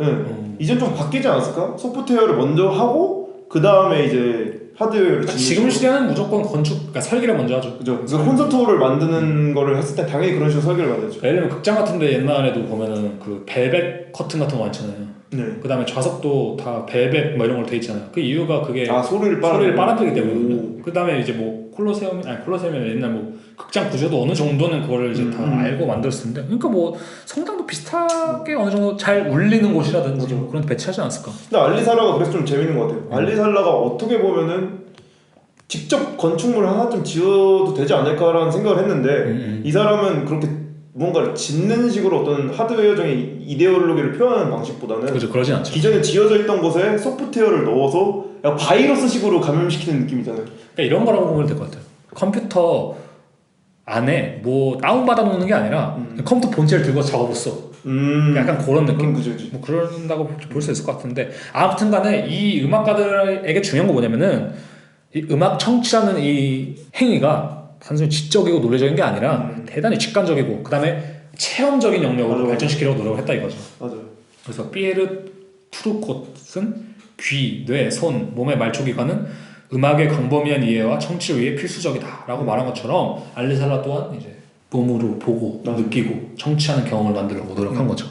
이젠 좀 바뀌지 않았을까? 소프트웨어를 먼저 하고 그 다음에 이제 하드웨어를 짓는 지금 시대는 무조건 건축, 그러니까 설계를 먼저 하죠. 그죠. 그래서 콘서트홀을 만드는 거를 했을 때 당연히 그런 식으로 설계를 만들죠. 예를 들면 극장 같은데 옛날에도 보면은 그 벨벳 커튼 같은 거 많잖아요. 네. 그 다음에 좌석도 다 벨벳 뭐 이런 걸로 돼 있잖아요. 그 이유가 그게 소리를 빨아들이기 때문이거든요. 그 다음에 이제 뭐 콜로세움이 옛날 뭐 극장 구조도 어느 정도는 그거를 이제 다 알고 만들었을 텐데, 그러니까 뭐 성당도 비슷하게 어느 정도 잘 울리는 곳이라든지 뭐 그런 데 배치하지 않았을까. 근데 알리살라가 그래서 좀 재밌는 것 같아요. 알리살라가 어떻게 보면은 직접 건축물을 하나쯤 지어도 되지 않을까라는 생각을 했는데 이 사람은 그렇게 뭔가를 짓는 식으로 어떤 하드웨어적인 이데올로기를 표현하는 방식보다는 그죠, 그러진 않죠. 기존에 지어져 있던 곳에 소프트웨어를 넣어서 약간 바이러스식으로 감염시키는 느낌이잖아요. 그러니까 이런 거라고 보면 될 것 같아요. 컴퓨터 안에 뭐 다운받아 놓는 게 아니라 컴퓨터 본체를 들고 작업했어. 약간 그런 느낌? 그죠. 뭐 그런다고 볼 수 있을 것 같은데, 아무튼 간에 이 음악가들에게 중요한 거 뭐냐면은 이 음악 청취하는 이 행위가 단순히 지적이고 논리적인 게 아니라 대단히 직관적이고 그 다음에 체험적인 영역으로 발전시키려고 노력을 했다 이거죠. 맞아요. 그래서 피에르 투르콧은 귀, 뇌, 손, 몸의 말초기관은 음악의 광범위한 이해와 청취를 위해 필수적이다 라고 말한 것처럼 알리살라 또한 이제 몸으로 보고 느끼고 청취하는 경험을 만들려고 노력한 거죠.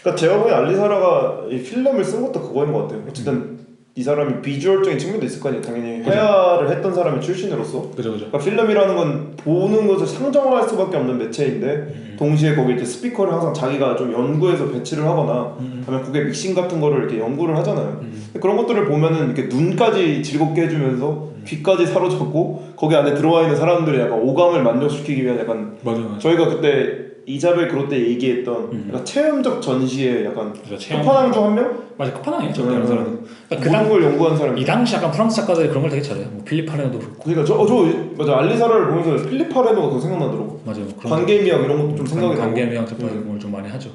그러니까 제가 보기엔 알리살라가 이 필름을 쓴 것도 그거인 것 같아요. 어쨌든 이 사람이 비주얼적인 측면도 있을 거 아니에요. 당연히 해야를 했던 사람의 출신으로서. 그죠. 그러니까 필름이라는 건 보는 것을 상정할 수밖에 없는 매체인데 동시에 거기에 이제 스피커를 항상 자기가 좀 연구해서 배치를 하거나 아니면 그게 믹싱 같은 거를 이렇게 연구를 하잖아요. 그런 것들을 보면은 이렇게 눈까지 즐겁게 해주면서 귀까지 사로잡고 거기 안에 들어와 있는 사람들의 약간 오감을 만족시키기 위한 약간 맞아요. 저희가 그때 이자벨 그로 때 얘기했던 약간 체험적 전시에 약간 체험. 끝판왕 중 한 명? 맞아, 끝판왕이에요. 저 다른 사람은. 모든 걸 연구한 사람. 이 당시 약간 프랑스 작가들이 그런 걸 되게 잘해요. 뭐 필립 하레노도 그렇고. 그러니까 맞아 알리사라를 보면서 필립 하레노가 더 생각나더라고. 맞아요. 관계미학 이런 것도 좀 생각이 나고. 관계미학 작품을 좀 많이 하죠.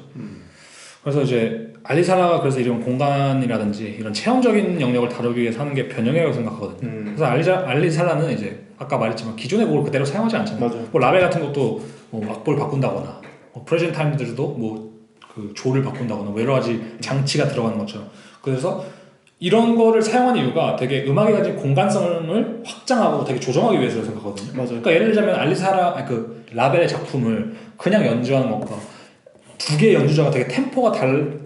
그래서 이제 알리살라가 그래서 이런 공간이라든지 이런 체험적인 영역을 다루기 위해서 하는 게 변형이라고 생각하거든요. 그래서 알리살라는 이제 아까 말했지만 기존의 곡을 그대로 사용하지 않잖아요. 맞아요. 뭐 라벨 같은 것도 뭐 악보를 바꾼다거나 프레젠트 타임들도 뭐 그 조를 바꾼다거나 뭐 여러 가지 장치가 들어가는 것처럼. 그래서 이런 거를 사용하는 이유가 되게 음악이 가진 공간성을 확장하고 되게 조정하기 위해서 생각하거든요. 맞아요. 그러니까 예를 들자면 그 라벨의 작품을 그냥 연주하는 것과 두 개의 연주자가 되게 템포가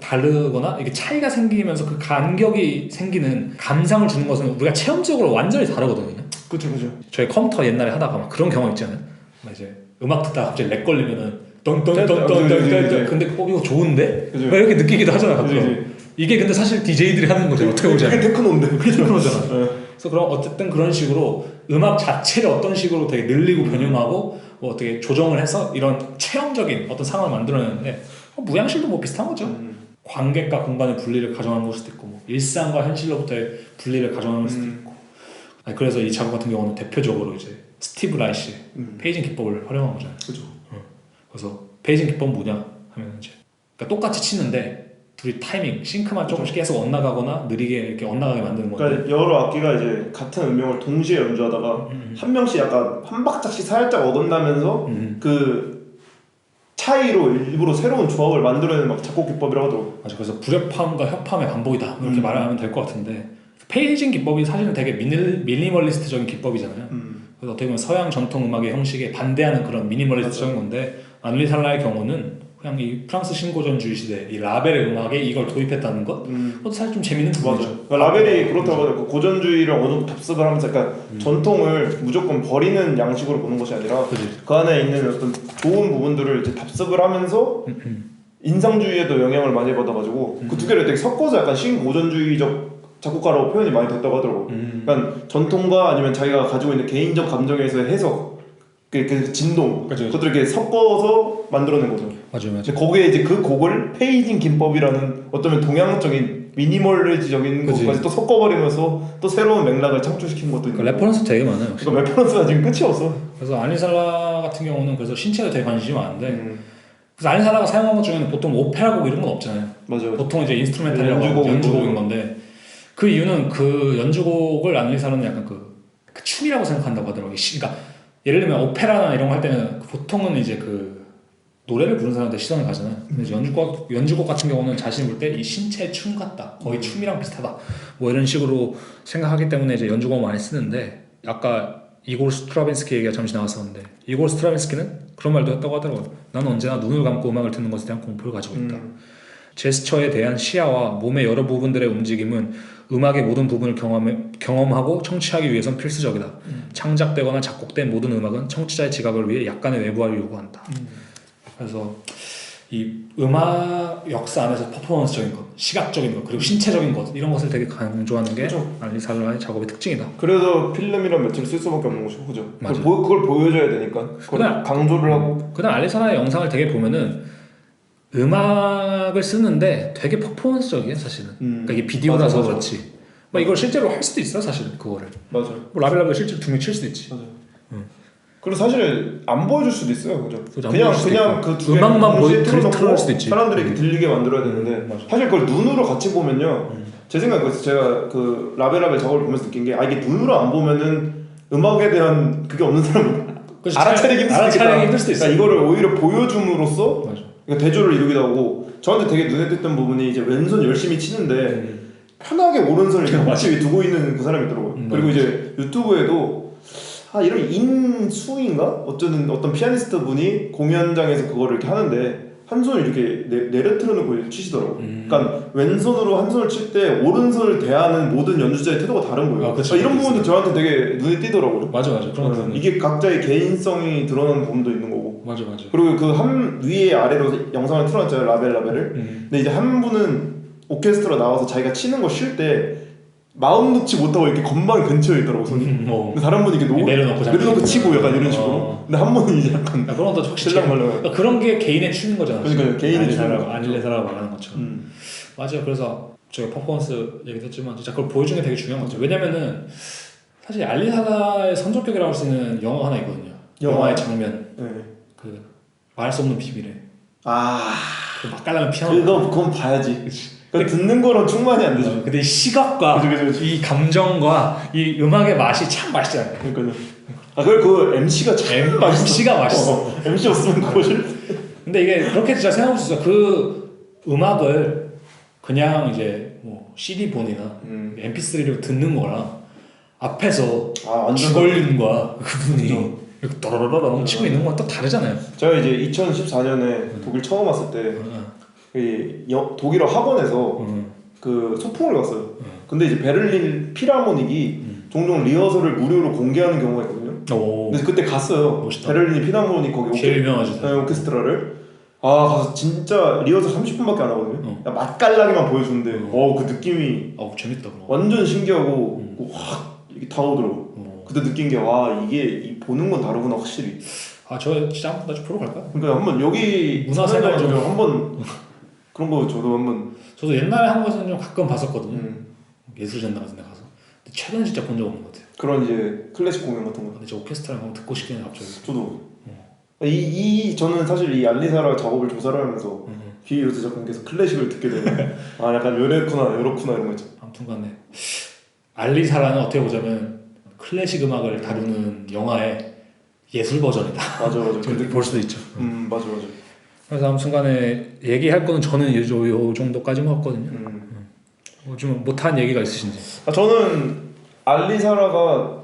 다르거나 이게 차이가 생기면서 그 간격이 생기는 감상을 주는 것은 우리가 체험적으로 완전히 다르거든요. 그죠. 저희 컴퓨터 옛날에 하다가 막 그런 경험 있잖아요. 막 이제 음악 듣다가 갑자기 렉 걸리면은 똥똥똥똥똥똥 근데 이거 좋은데? 막 이렇게 느끼기도 하잖아 가끔. 이게 근데 사실 DJ들이 하는 거죠. 어떻게 보자면 그게 테크노인데. 그게 테크노잖아. 그래서 그럼 어쨌든 그런 식으로 음악 자체를 어떤 식으로 되게 늘리고 변형하고 뭐 어떻게 조정을 해서 이런 체험적인 어떤 상황을 만들어내는데 무향실도 뭐 비슷한 거죠. 관객과 공간의 분리를 가정하는 걸 수도 있고 뭐 일상과 현실로부터의 분리를 가정하는 걸 수도 있고. 그래서 이 작업 같은 경우는 대표적으로 이제 스티브 라이시의 페이징 기법을 활용한 거잖아요. 그죠. 그래서 페이징 기법은 뭐냐 하면 이제 그러니까 똑같이 치는데 둘이 타이밍 싱크만 조금씩 계속 엇나가거나 느리게 이렇게 엇나가게 만드는 건데. 그러니까 여러 악기가 이제 같은 음명을 동시에 연주하다가 한 명씩 약간 한 박자씩 살짝 어긋나면서 그 차이로 일부러 새로운 조합을 만들어내는 막 작곡 기법이라고 하더라고요. 맞아. 그래서 불협화음과 협화음의 반복이다 이렇게 말하면 될 것 같은데 페이징 기법이 사실은 되게 미니멀리스트적인 기법이잖아요. 그래서 어떻게 보면 서양 전통 음악의 형식에 반대하는 그런 미니멀리스트적인 건데 안리 살라의 경우는 그냥 이 프랑스 신고전주의 시대 이 라벨의 음악에 이걸 도입했다는 것 그것도 사실 좀 재밌는 부분이죠. 맞아요. 그러니까 라벨이 그렇다고 하더라고요. 고전주의를 어느 정도 답습을 하면서 그러니까 전통을 무조건 버리는 양식으로 보는 것이 아니라 그 안에 있는 어떤 좋은 부분들을 이제 답습을 하면서 인상주의에도 영향을 많이 받아가지고 그 두 개를 되게 섞어서 약간 신고전주의적 작곡가라고 표현이 많이 됐다고 하더라고요. 그러니까 전통과 아니면 자기가 가지고 있는 개인적 감정에서의 해석 그 진동 그것들을 이렇게 섞어서 만들어낸 거죠. 맞아요. 거기에 이제 그 곡을 페이징 기법이라는 어쩌면 동양적인 미니멀리적인 것까지 또 섞어버리면서 또 새로운 맥락을 창출시킨 것도 있고. 레퍼런스 되게 많아요. 그러니까 레퍼런스가 지금 끝이 없어. 그래서 안리살라 같은 경우는 그래서 신체에 되게 관심이 많은데 그래서 안리살라가 사용한 것 중에는 보통 오페라곡 이런 건 없잖아요. 맞아요. 보통 이제 인스트루멘탈이라고 연주곡인 건데 그 이유는 그 연주곡을 안리살라는 약간 그 춤이라고 생각한다고 하더라고요. 그러니까 예를 들면 오페라나 이런 거 할 때는 보통은 이제 그 노래를 부르는 사람한테 시선을 가잖아요. 근데 연주곡 같은 경우는 자신이 볼 때 이 신체의 춤 같다, 거의 춤이랑 비슷하다, 뭐 이런 식으로 생각하기 때문에 이제 연주곡을 많이 쓰는데 아까 이골 스트라빈스키 얘기가 잠시 나왔었는데 이골 스트라빈스키는 그런 말도 했다고 하더라고요. 나는 언제나 눈을 감고 음악을 듣는 것에 대한 공포를 가지고 있다. 제스처에 대한 시야와 몸의 여러 부분들의 움직임은 음악의 모든 부분을 경험하고 청취하기 위해선 필수적이다. 창작되거나 작곡된 모든 음악은 청취자의 지각을 위해 약간의 외부화를 요구한다. 그래서 이 음악 역사 안에서 퍼포먼스적인 것, 시각적인 것, 그리고 신체적인 것 이런 것을 되게 강조하는 게 안리살라의 작업의 특징이다. 그래서 필름이란 매체를 쓸 수밖에 없는 거죠, 그죠? 그걸 보여줘야 되니까 그걸 강조를 하고. 그다음 안리살라의 영상을 되게 보면은 음악을 쓰는데 되게 퍼포먼스적이에요, 사실은. 그러니까 이게 비디오라서 맞아. 그렇지. 막 이걸 실제로 할 수도 있어, 사실은 그거를. 맞아. 뭐 라벨라벨 실제로 두 명 칠 수도 있지. 맞아. 그리고 사실 안 보여줄 수도 있어요, 그죠? 그냥 그 두 음악만 틀어놓을 수도 있지. 사람들이 이렇게 들리게 만들어야 되는데 사실 그걸 눈으로 같이 보면요. 제 생각에서 제가 그 라벨라벨 작업을 보면서 느낀 게 이게 눈으로 안 보면은 음악에 대한 그게 없는 사람은 알아차리기 힘들 수도 있어. 그러니까 이거를 오히려 보여줌으로써 그러니까 대조를 이루기도 하고 저한테 되게 눈에 띄었던 부분이 이제 왼손 열심히 치는데 편하게 오른손을 이렇게 마치 두고 있는 그 사람이 있더라고요. 그리고 이제 유튜브에도 이름 인수인가? 어떤 피아니스트 분이 공연장에서 그거를 이렇게 하는데 한 손을 이렇게 내려틀어 놓고 치시더라고요. 그러니까 왼손으로 한 손을 칠 때 오른손을 대하는 모든 연주자의 태도가 다른 거예요. 이런 부분도 저한테 되게 눈에 띄더라고요. 맞아. 그런 이게 각자의 개인성이 드러나는 부분도 있는 거고. 맞아. 그리고 그 한 위에 아래로 영상을 틀어놨잖아요, 라벨을. 근데 이제 한 분은 오케스트라 나와서 자기가 치는 거 쉴 때 마음 놓지 못하고 이렇게 건반 근처에 있더라고 손이. 근데 다른 분이 이렇게 내려놓고 치고 약간 이런 식으로. 근데 한 분은 이제 약간 그런 것도 확실히 그런 게 개인의 춤인 거잖아. 그러니까 개인의 춤. 안릴레사라고 말하는 것처럼. 맞아요. 그래서 저희가 퍼포먼스 얘기도 했지만 진짜 그걸 보여주는 게 되게 중요한 거죠. 왜냐면은 사실 알리사다의 선조격이라고 할 수 있는 영화가 하나 있거든요. 영화의 장면. 그 말할 수 없는 비밀에. 그 맛깔나는 피아노. 그건 봐야지. 듣는 거랑 충만이 안 되죠. 근데 이 시각과 그죠. 이 감정과 이 음악의 맛이 참 맛있잖아요. 그러니까요. 그 MC가 참 맛있어. MC가 맛있어. MC 없으면 그거 싫. 근데 이게 그렇게 진짜 생각할 수 있어. 그 음악을 그냥 이제 뭐 CD 본이나 MP3를 듣는 거랑 앞에서 완전 주걸림과 그분이 이렇게 떠러러러 치고 있는 건 또 다르잖아요. 제가 이제 2014년에 독일 처음 왔을 때 독일어 학원에서 그 소풍을 갔어요. 근데 이제 베를린 필하모닉이 종종 리허설을 무료로 공개하는 경우가 있거든요. 그래서 그때 갔어요. 멋있다. 베를린 필하모닉 거기 제일 유명하죠. 오케스트라를 가서 진짜 리허설 30분밖에 안 하거든요. 맛깔나게만 보여주는데 그 느낌이 재밌다. 완전 신기하고 확 이게 다 오더라고. 그때 느낀 게 이게 보는 건 다르구나 확실히. 저 진짜 한번 나중에 보러 갈까요? 그러니까 한번 여기 문화생활 좀 한번 그런 거 저도 옛날에 한국에서는 좀 가끔 봤었거든요. 예술전당 같은 데 가서. 근데 최근에 진짜 본 적 없는 것 같아요. 그런 이제 클래식 공연 같은 거. 근데 저 오케스트라 한번 듣고 싶긴 해요 갑자기. 저도. 저는 사실 이 알리사라 작업을 조사를 하면서 비로소 작품께서 클래식을 듣게 되면 약간 요렇구나 이런 거 있죠. 아무튼간에 알리사라는 어떻게 보자면 클래식 음악을 다루는 영화의 예술 버전이다. 맞아. 그렇게 볼 수도 있죠. 맞아. 그래서 아무튼간에 얘기할 거는 저는 요 정도까지 먹었거든요. 좀 못한 얘기가 있으신지? 저는 알리사라가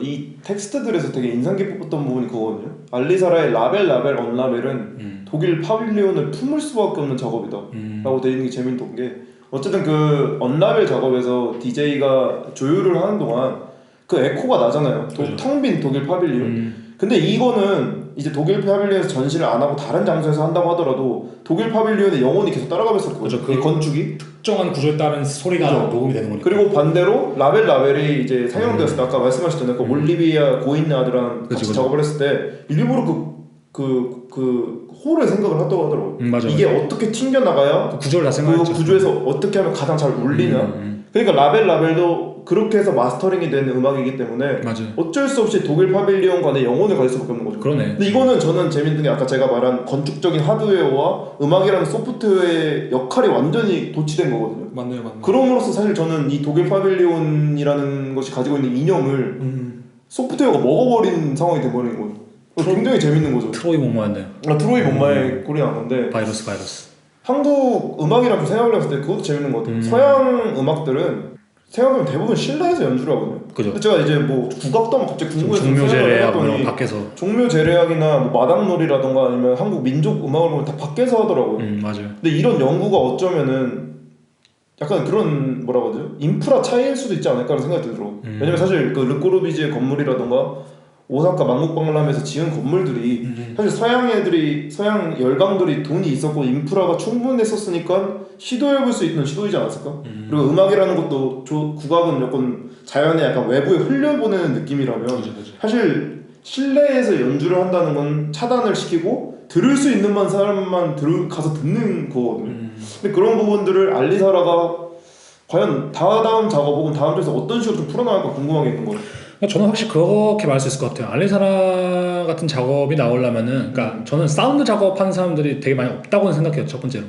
이 텍스트들에서 되게 인상 깊었던 부분이 그거거든요. 알리사라의 라벨 언라벨은 독일 파빌리온을 품을 수밖에 없는 작업이다 라고 되어 있는 게 재밌던 게, 어쨌든 그 언라벨 작업에서 DJ가 조율을 하는 동안 그 에코가 나잖아요. 텅 빈 독일 파빌리온. 근데 이거는 이제 독일 파빌리온에서 전시를 안 하고 다른 장소에서 한다고 하더라도 독일 파빌리온에 영혼이 계속 따라가면서 그 건축이 특정한 구조에 따른 소리가 녹음이 되는 거니까. 그리고 반대로 라벨이 이제 사용되었을 때 아까 말씀하셨잖아요. 그 올리비아 고인나드랑 같이 작업을 했을 때 일부러 그 홀을 생각을 했다고 하더라고요. 이게 어떻게 튕겨나가야 그 구조를 다 생각했죠. 그 구조에서 어떻게 하면 가장 잘 울리냐. 그러니까 라벨도 그렇게 해서 마스터링이 된 음악이기 때문에 어쩔 수 없이 독일 파빌리온 간에 영혼을 가질 수밖에 없는 거죠. 그러네. 근데 이거는 저는 재밌는 게 아까 제가 말한 건축적인 하드웨어와 음악이라는 소프트웨어의 역할이 완전히 도치된 거거든요. 맞네요. 그럼으로써 사실 저는 이 독일 파빌리온이라는 것이 가지고 있는 이념을 소프트웨어가 먹어버린 상황이 돼버리는 거죠. 굉장히 재밌는 거죠. 트로이 목마였네요. 트로이 목마의 꼴이 나는데 바이러스. 한국 음악이랑 좀 생각을 했을 때 그것도 재밌는 것 같아요. 서양 음악들은 생각하면 대부분 실내에서 연주를 하거든요. 그죠. 근데 제가 이제 뭐 국악도 갑자기 궁금해서 종묘 제례하고 밖에서 종묘 제례학이나 뭐 마당놀이라던가 아니면 한국 민족 음악을 보면 다 밖에서 하더라고요. 맞아요. 근데 이런 연구가 어쩌면은 약간 그런 뭐라고 하죠? 인프라 차이일 수도 있지 않을까라는 생각이 들더라고요. 왜냐면 사실 그 르꼬르비지의 건물이라던가 오사카 만국박람회에서 지은 건물들이 사실 서양 열강들이 돈이 있었고 인프라가 충분했었으니까 시도해볼 수 있는 시도이지 않았을까? 그리고 음악이라는 것도 국악은 약간 자연의 약간 외부에 흘려보내는 느낌이라면 사실 실내에서 연주를 한다는 건 차단을 시키고 들을 수 있는 사람만 가서 듣는 거거든요. 근데 그런 부분들을 알리사라가 과연 다음 작업 혹은 다음 주에서 어떤 식으로 좀 풀어나갈까 궁금한 게 있는 거예요. 저는 확실히 그렇게 말할 수 있을 것 같아요. 알리사라 같은 작업이 나오려면은, 그러니까 저는 사운드 작업하는 사람들이 되게 많이 없다고는 생각해요. 첫 번째로.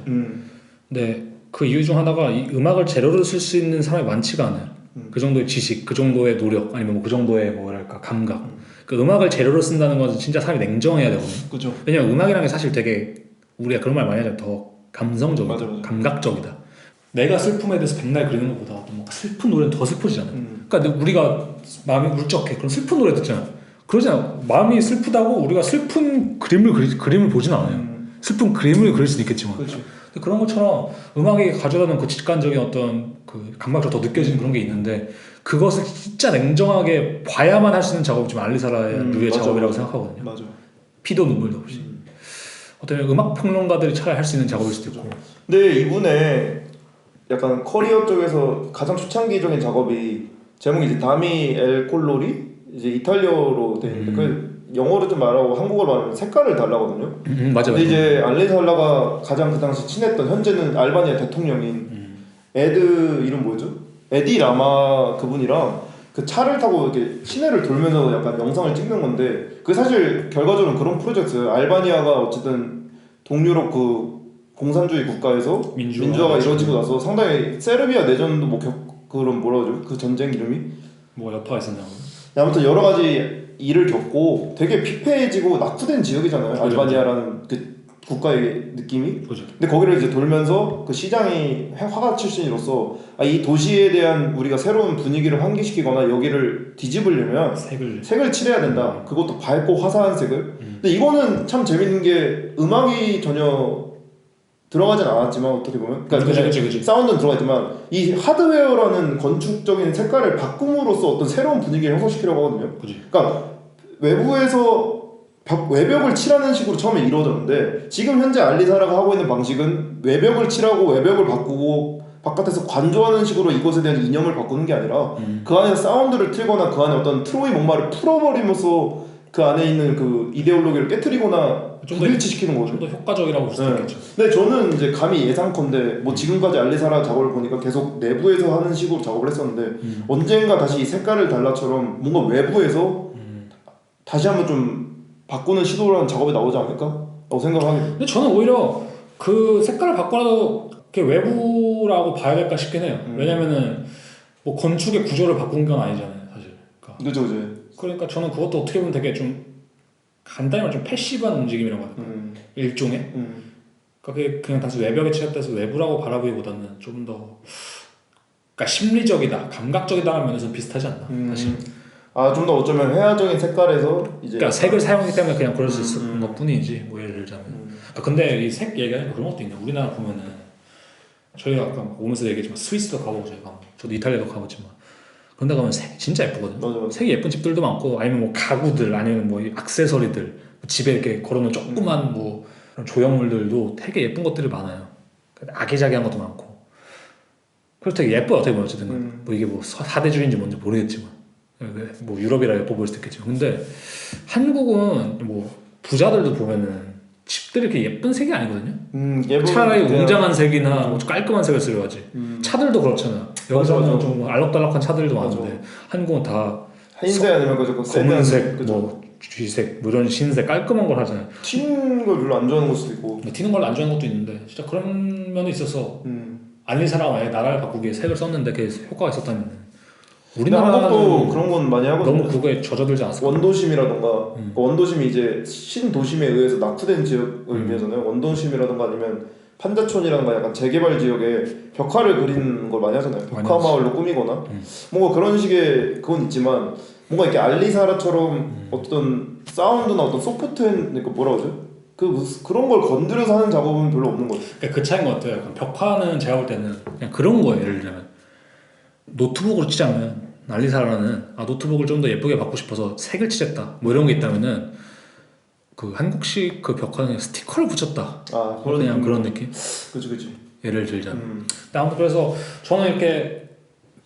근데 그 이유 중 하나가 이 음악을 재료로 쓸 수 있는 사람이 많지가 않아요. 그 정도의 지식, 그 정도의 노력, 아니면 그 정도의 뭐랄까 감각. 그 음악을 재료로 쓴다는 것은 진짜 사람이 냉정해야 되거든요. 그죠. 왜냐면 음악이라는 게 사실 되게 우리가 그런 말 많이 하잖아요. 더 감성적이다, 맞아. 감각적이다. 내가 슬픔에 대해서 백날 그리는 것보다 뭔가 슬픈 노래는 더 슬퍼지잖아요. 그러니까 우리가 마음이 울적해. 그럼 슬픈 노래 듣잖아요. 그러잖아요. 마음이 슬프다고 우리가 슬픈 그림을 보진 않아요. 슬픈 그림을 그릴 수도 있겠지만. 그렇죠. 근데 그런 것처럼 음악이 가져다는 그 직관적인 어떤 그 감각적으로 더 느껴지는 그런 게 있는데 그것을 진짜 냉정하게 봐야만 할 수 있는 작업이 좀 알리사라의 류의 작업이라고 생각하거든요. 맞아. 피도 눈물도 없이. 어떤 음악 평론가들이 차라리 할 수 있는 작업일 수도 있고. 근데 이분의 약간 커리어 쪽에서 가장 초창기적인 작업이 제목이 이제 다미 엘 콜로리, 이제 이탈리아로 돼 있는데 그 영어로 좀 말하고 한국어로 말하면 색깔을 달라거든요. 맞아. 근데 이제 알리살라가 가장 그 당시 친했던, 현재는 알바니아 대통령인 에드 이름 뭐죠? 에디 라마 그분이랑 그 차를 타고 이렇게 시내를 돌면서 약간 영상을 찍는 건데, 그 사실 결과적으로는 그런 프로젝트예요. 알바니아가 어쨌든 동유럽 그 공산주의 국가에서 민주화가 이루어지고 나서 상당히 세르비아 내전도 뭐 그런 뭐라 그러죠? 그 전쟁 이름이 뭐 여파가 있었나요? 아무튼 여러 가지 일을 겪고 되게 피폐해지고 낙후된 지역이잖아요. 알바니아라는 그 국가의 느낌이. 그죠. 근데 거기를 이제 돌면서 그 시장이 화가 출신으로서 이 도시에 대한 우리가 새로운 분위기를 환기시키거나 여기를 뒤집으려면 색을 칠해야 된다. 그것도 밝고 화사한 색을. 근데 이거는 참 재밌는 게 음악이 전혀 들어가진 않았지만 어떻게 보면 그러니까 그치. 사운드는 들어가있지만 이 하드웨어라는 건축적인 색깔을 바꿈으로써 어떤 새로운 분위기를 형성시키려고 하거든요. 그치. 그러니까 외부에서 외벽을 칠하는 식으로 처음에 이루어졌는데 지금 현재 알리사라가 하고 있는 방식은 외벽을 칠하고 외벽을 바꾸고 바깥에서 관조하는 식으로 이것에 대한 이념을 바꾸는 게 아니라 그 안에서 사운드를 틀거나 그 안에 어떤 트로이 목마를 풀어버리면서 그 안에 있는 그 이데올로기를 깨트리거나 불일치시키는 거죠. 좀 더 효과적이라고 볼 수도 있겠죠. 근데 저는 이제 감히 예상컨대 뭐 지금까지 알리사라 작업을 보니까 계속 내부에서 하는 식으로 작업을 했었는데 언젠가 다시 이 색깔을 달라처럼 뭔가 외부에서 다시 한번 좀 바꾸는 시도를 한 작업이 나오지 않을까? 라고 생각하게 돼요. 근데 저는 오히려 그 색깔을 바꿔도 그게 외부라고 봐야 될까 싶긴 해요. 왜냐면은 뭐 건축의 구조를 바꾼 건 아니잖아요, 사실. 그죠. 그러니까 저는 그것도 어떻게 보면 되게 좀 간단히 말하면 좀 패시브한 움직임이라고 할까? 일종의. 그러니까 그게 그냥 단순 외벽에 칠했다해서 외부라고 바라보기보다는 좀 더 그러니까 심리적이다, 감각적이다라는 면에서 비슷하지 않나, 사실. 좀 더 어쩌면 회화적인 색깔에서 이제 그러니까 색을 사용하기 때문에 그냥 그럴 수 있는 것 뿐이지, 뭐 예를 들자면. 근데 이 색 얘기하니까 그런 것도 있네. 우리나라 보면은 저희가 아까 오면서 얘기했지만 스위스도 가보고 저도 이탈리아도 가보지만 그런 데 가면 색이 진짜 예쁘거든요. 맞아. 색이 예쁜 집들도 많고 아니면 뭐 가구들 아니면 뭐 액세서리들 집에 이렇게 걸어놓은 조그만 뭐 그런 조형물들도 되게 예쁜 것들이 많아요. 아기자기한 것도 많고 그래서 되게 예뻐요. 어떻게 보면 어쨌든 뭐 이게 뭐 사대주의인지 뭔지 모르겠지만 뭐 유럽이라 예뻐 보일 수도 있겠지만 근데 한국은 뭐 부자들도 보면은 집들이 이렇게 예쁜 색이 아니거든요. 차라리 웅장한 색이나 뭐 깔끔한 색을 쓰려고 하지. 차들도 그렇잖아. 여기서는 좀 알록달록한 차들도 많은데 한국은 다 흰색 아니면 검은색, 뭐 쥐색, 뭐 이런 흰색 깔끔한 걸 하잖아요. 튀는 걸 별로 안 좋아하는 걸 수도 있고. 튀는 걸 안 좋아하는 것도 있는데 진짜 그런 면에 있어서 알리사라가 만약에 나라를 바꾸기에 색을 썼는데 그게 효과가 있었다면 우리나라도 그런 건 많이 하거든요. 너무 그거에 젖어들지 않았을까? 원도심이라던가 그 원도심이 이제 신도심에 의해서 낙후된 지역을 의미하잖아요. 원도심이라던가 아니면 판자촌이라던가 약간 재개발 지역에 벽화를 그리는 걸 많이 하잖아요. 벽화 마을로 꾸미거나 뭔가 그런 식의 그건 있지만 뭔가 이렇게 알리사라처럼 어떤 사운드나 어떤 소프트한 그러니까 뭐라 그러죠? 그런 걸 건드려서 하는 작업은 별로 없는 거죠. 그러니까 그 차이인 것 같아요. 벽화는 제가 볼 때는 그냥 그런 거예요. 예를 들면 노트북으로 치자면 알리사라는 노트북을 좀 더 예쁘게 받고 싶어서 색을 칠했다 뭐 이런 게 있다면은 그 한국식 그 벽화는 스티커를 붙였다 그냥 그런 느낌. 그치. 예를 들자면 근데 아무튼 그래서 저는 이렇게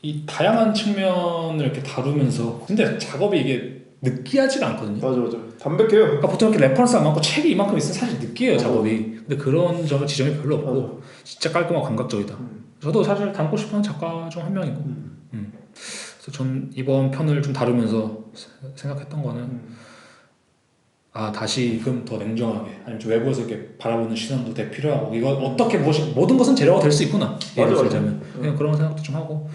이 다양한 측면을 이렇게 다루면서 근데 작업이 이게 느끼하지가 않거든요. 맞아 담백해요. 그러니까 보통 이렇게 레퍼런스가 많고 책이 이만큼 있으면 사실 느끼해요 작업이. 근데 그런 지점이 별로 없고 진짜 깔끔하고 감각적이다. 저도 사실 닮고 싶은 작가 중 한 명이고 그래서 전 이번 편을 좀 다루면서 생각했던 거는 다시금 더 냉정하게 아니면 좀 외부에서 이렇게 바라보는 시선도 되게 필요하고 이거 어떻게 모든 것은 재료가 될 수 있구나 예를 들자면 그냥 그런 생각도 좀 하고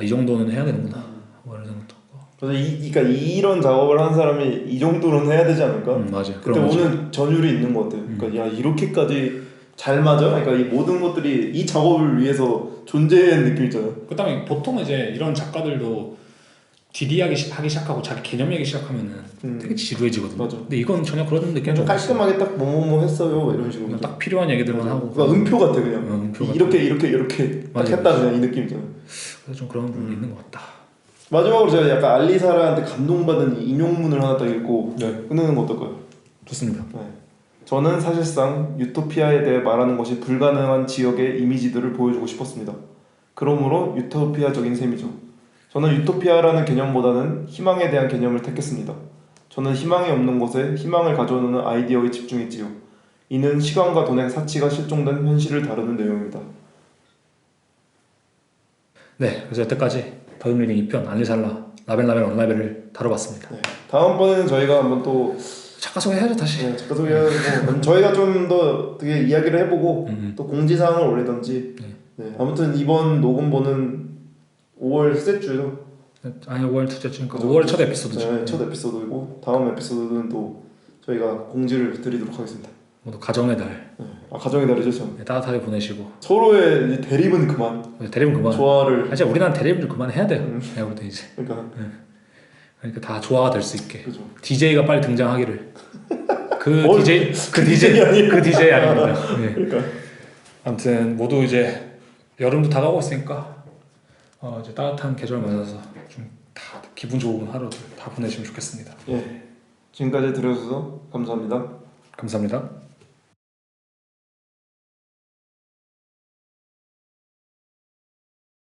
이 정도는 해야 되는구나 뭐 이런 생각도 하고 그래서 그러니까 이런 작업을 한 사람이 이 정도는 해야 되지 않을까? 맞아요. 그때 오는 전율이 있는 것 같아요. 그러니까 야 이렇게까지 잘 맞아? 그러니까 이 모든 것들이 이 작업을 위해서 존재하는 느낌 있잖아요. 그다음에 보통 이제 이런 작가들도 디디하기 시작하고 자기 개념 얘기 시작하면은 되게 지루해지거든요. 맞아. 근데 이건 전혀 그런 느낌이 좀 깔끔하게 딱 뭐뭐뭐 했어요 이런 식으로 딱 필요한 얘기들만 하고 그러니까 음표 같아 그냥 음표 이렇게 딱 했다 그냥 이 느낌 있잖아요. 그래서 좀 그런 부분이 있는 것 같다. 마지막으로 제가 약간 알리사라한테 감동받은 인용문을 하나 딱 읽고 끝내는 거 어떨까요? 좋습니다. 네. 저는 사실상 유토피아에 대해 말하는 것이 불가능한 지역의 이미지들을 보여주고 싶었습니다. 그러므로 유토피아적인 셈이죠. 저는 유토피아라는 개념보다는 희망에 대한 개념을 택했습니다. 저는 희망이 없는 곳에 희망을 가져오는 아이디어에 집중했지요. 이는 시간과 돈의 사치가 실종된 현실을 다루는 내용입니다. 네, 그래서 여태까지 더듬리딩 2편 알리살라 라벨라벨 언라벨을 다뤄봤습니다. 네, 다음번에는 저희가 한번 또 작가 소개해야죠 다시. 네, 작가 소개하고 저희가 좀 더 되게 이야기를 해보고 또 공지사항을 올리던지. 네, 아무튼 이번 녹음본은 5월 셋째 주죠. 아니 5월 둘째 주니까 5월 첫 에피소드죠. 네, 첫 에피소드이고 다음 에피소드는 또 저희가 공지를 드리도록 하겠습니다. 모두 가정의 달 가정의 달이죠, 참. 따뜻하게 보내시고 서로의 대립은 그만. 대립은 그만. 조화를. 사실 우리나라 대립을 그만 해야 돼요. 내가 볼 때 이제. 그러니까. 그러니까 다 조화가 될 수 있게. 그죠. DJ가 빨리 등장하기를. 그 DJ 아닙니다. 네. 그러니까. 아무튼 모두 이제 여름도 다가오고 있으니까 이제 따뜻한 계절 맞아서 좀 다 기분 좋은 하루들 다 보내시면 좋겠습니다. 예. 지금까지 들어주셔서 감사합니다. 감사합니다.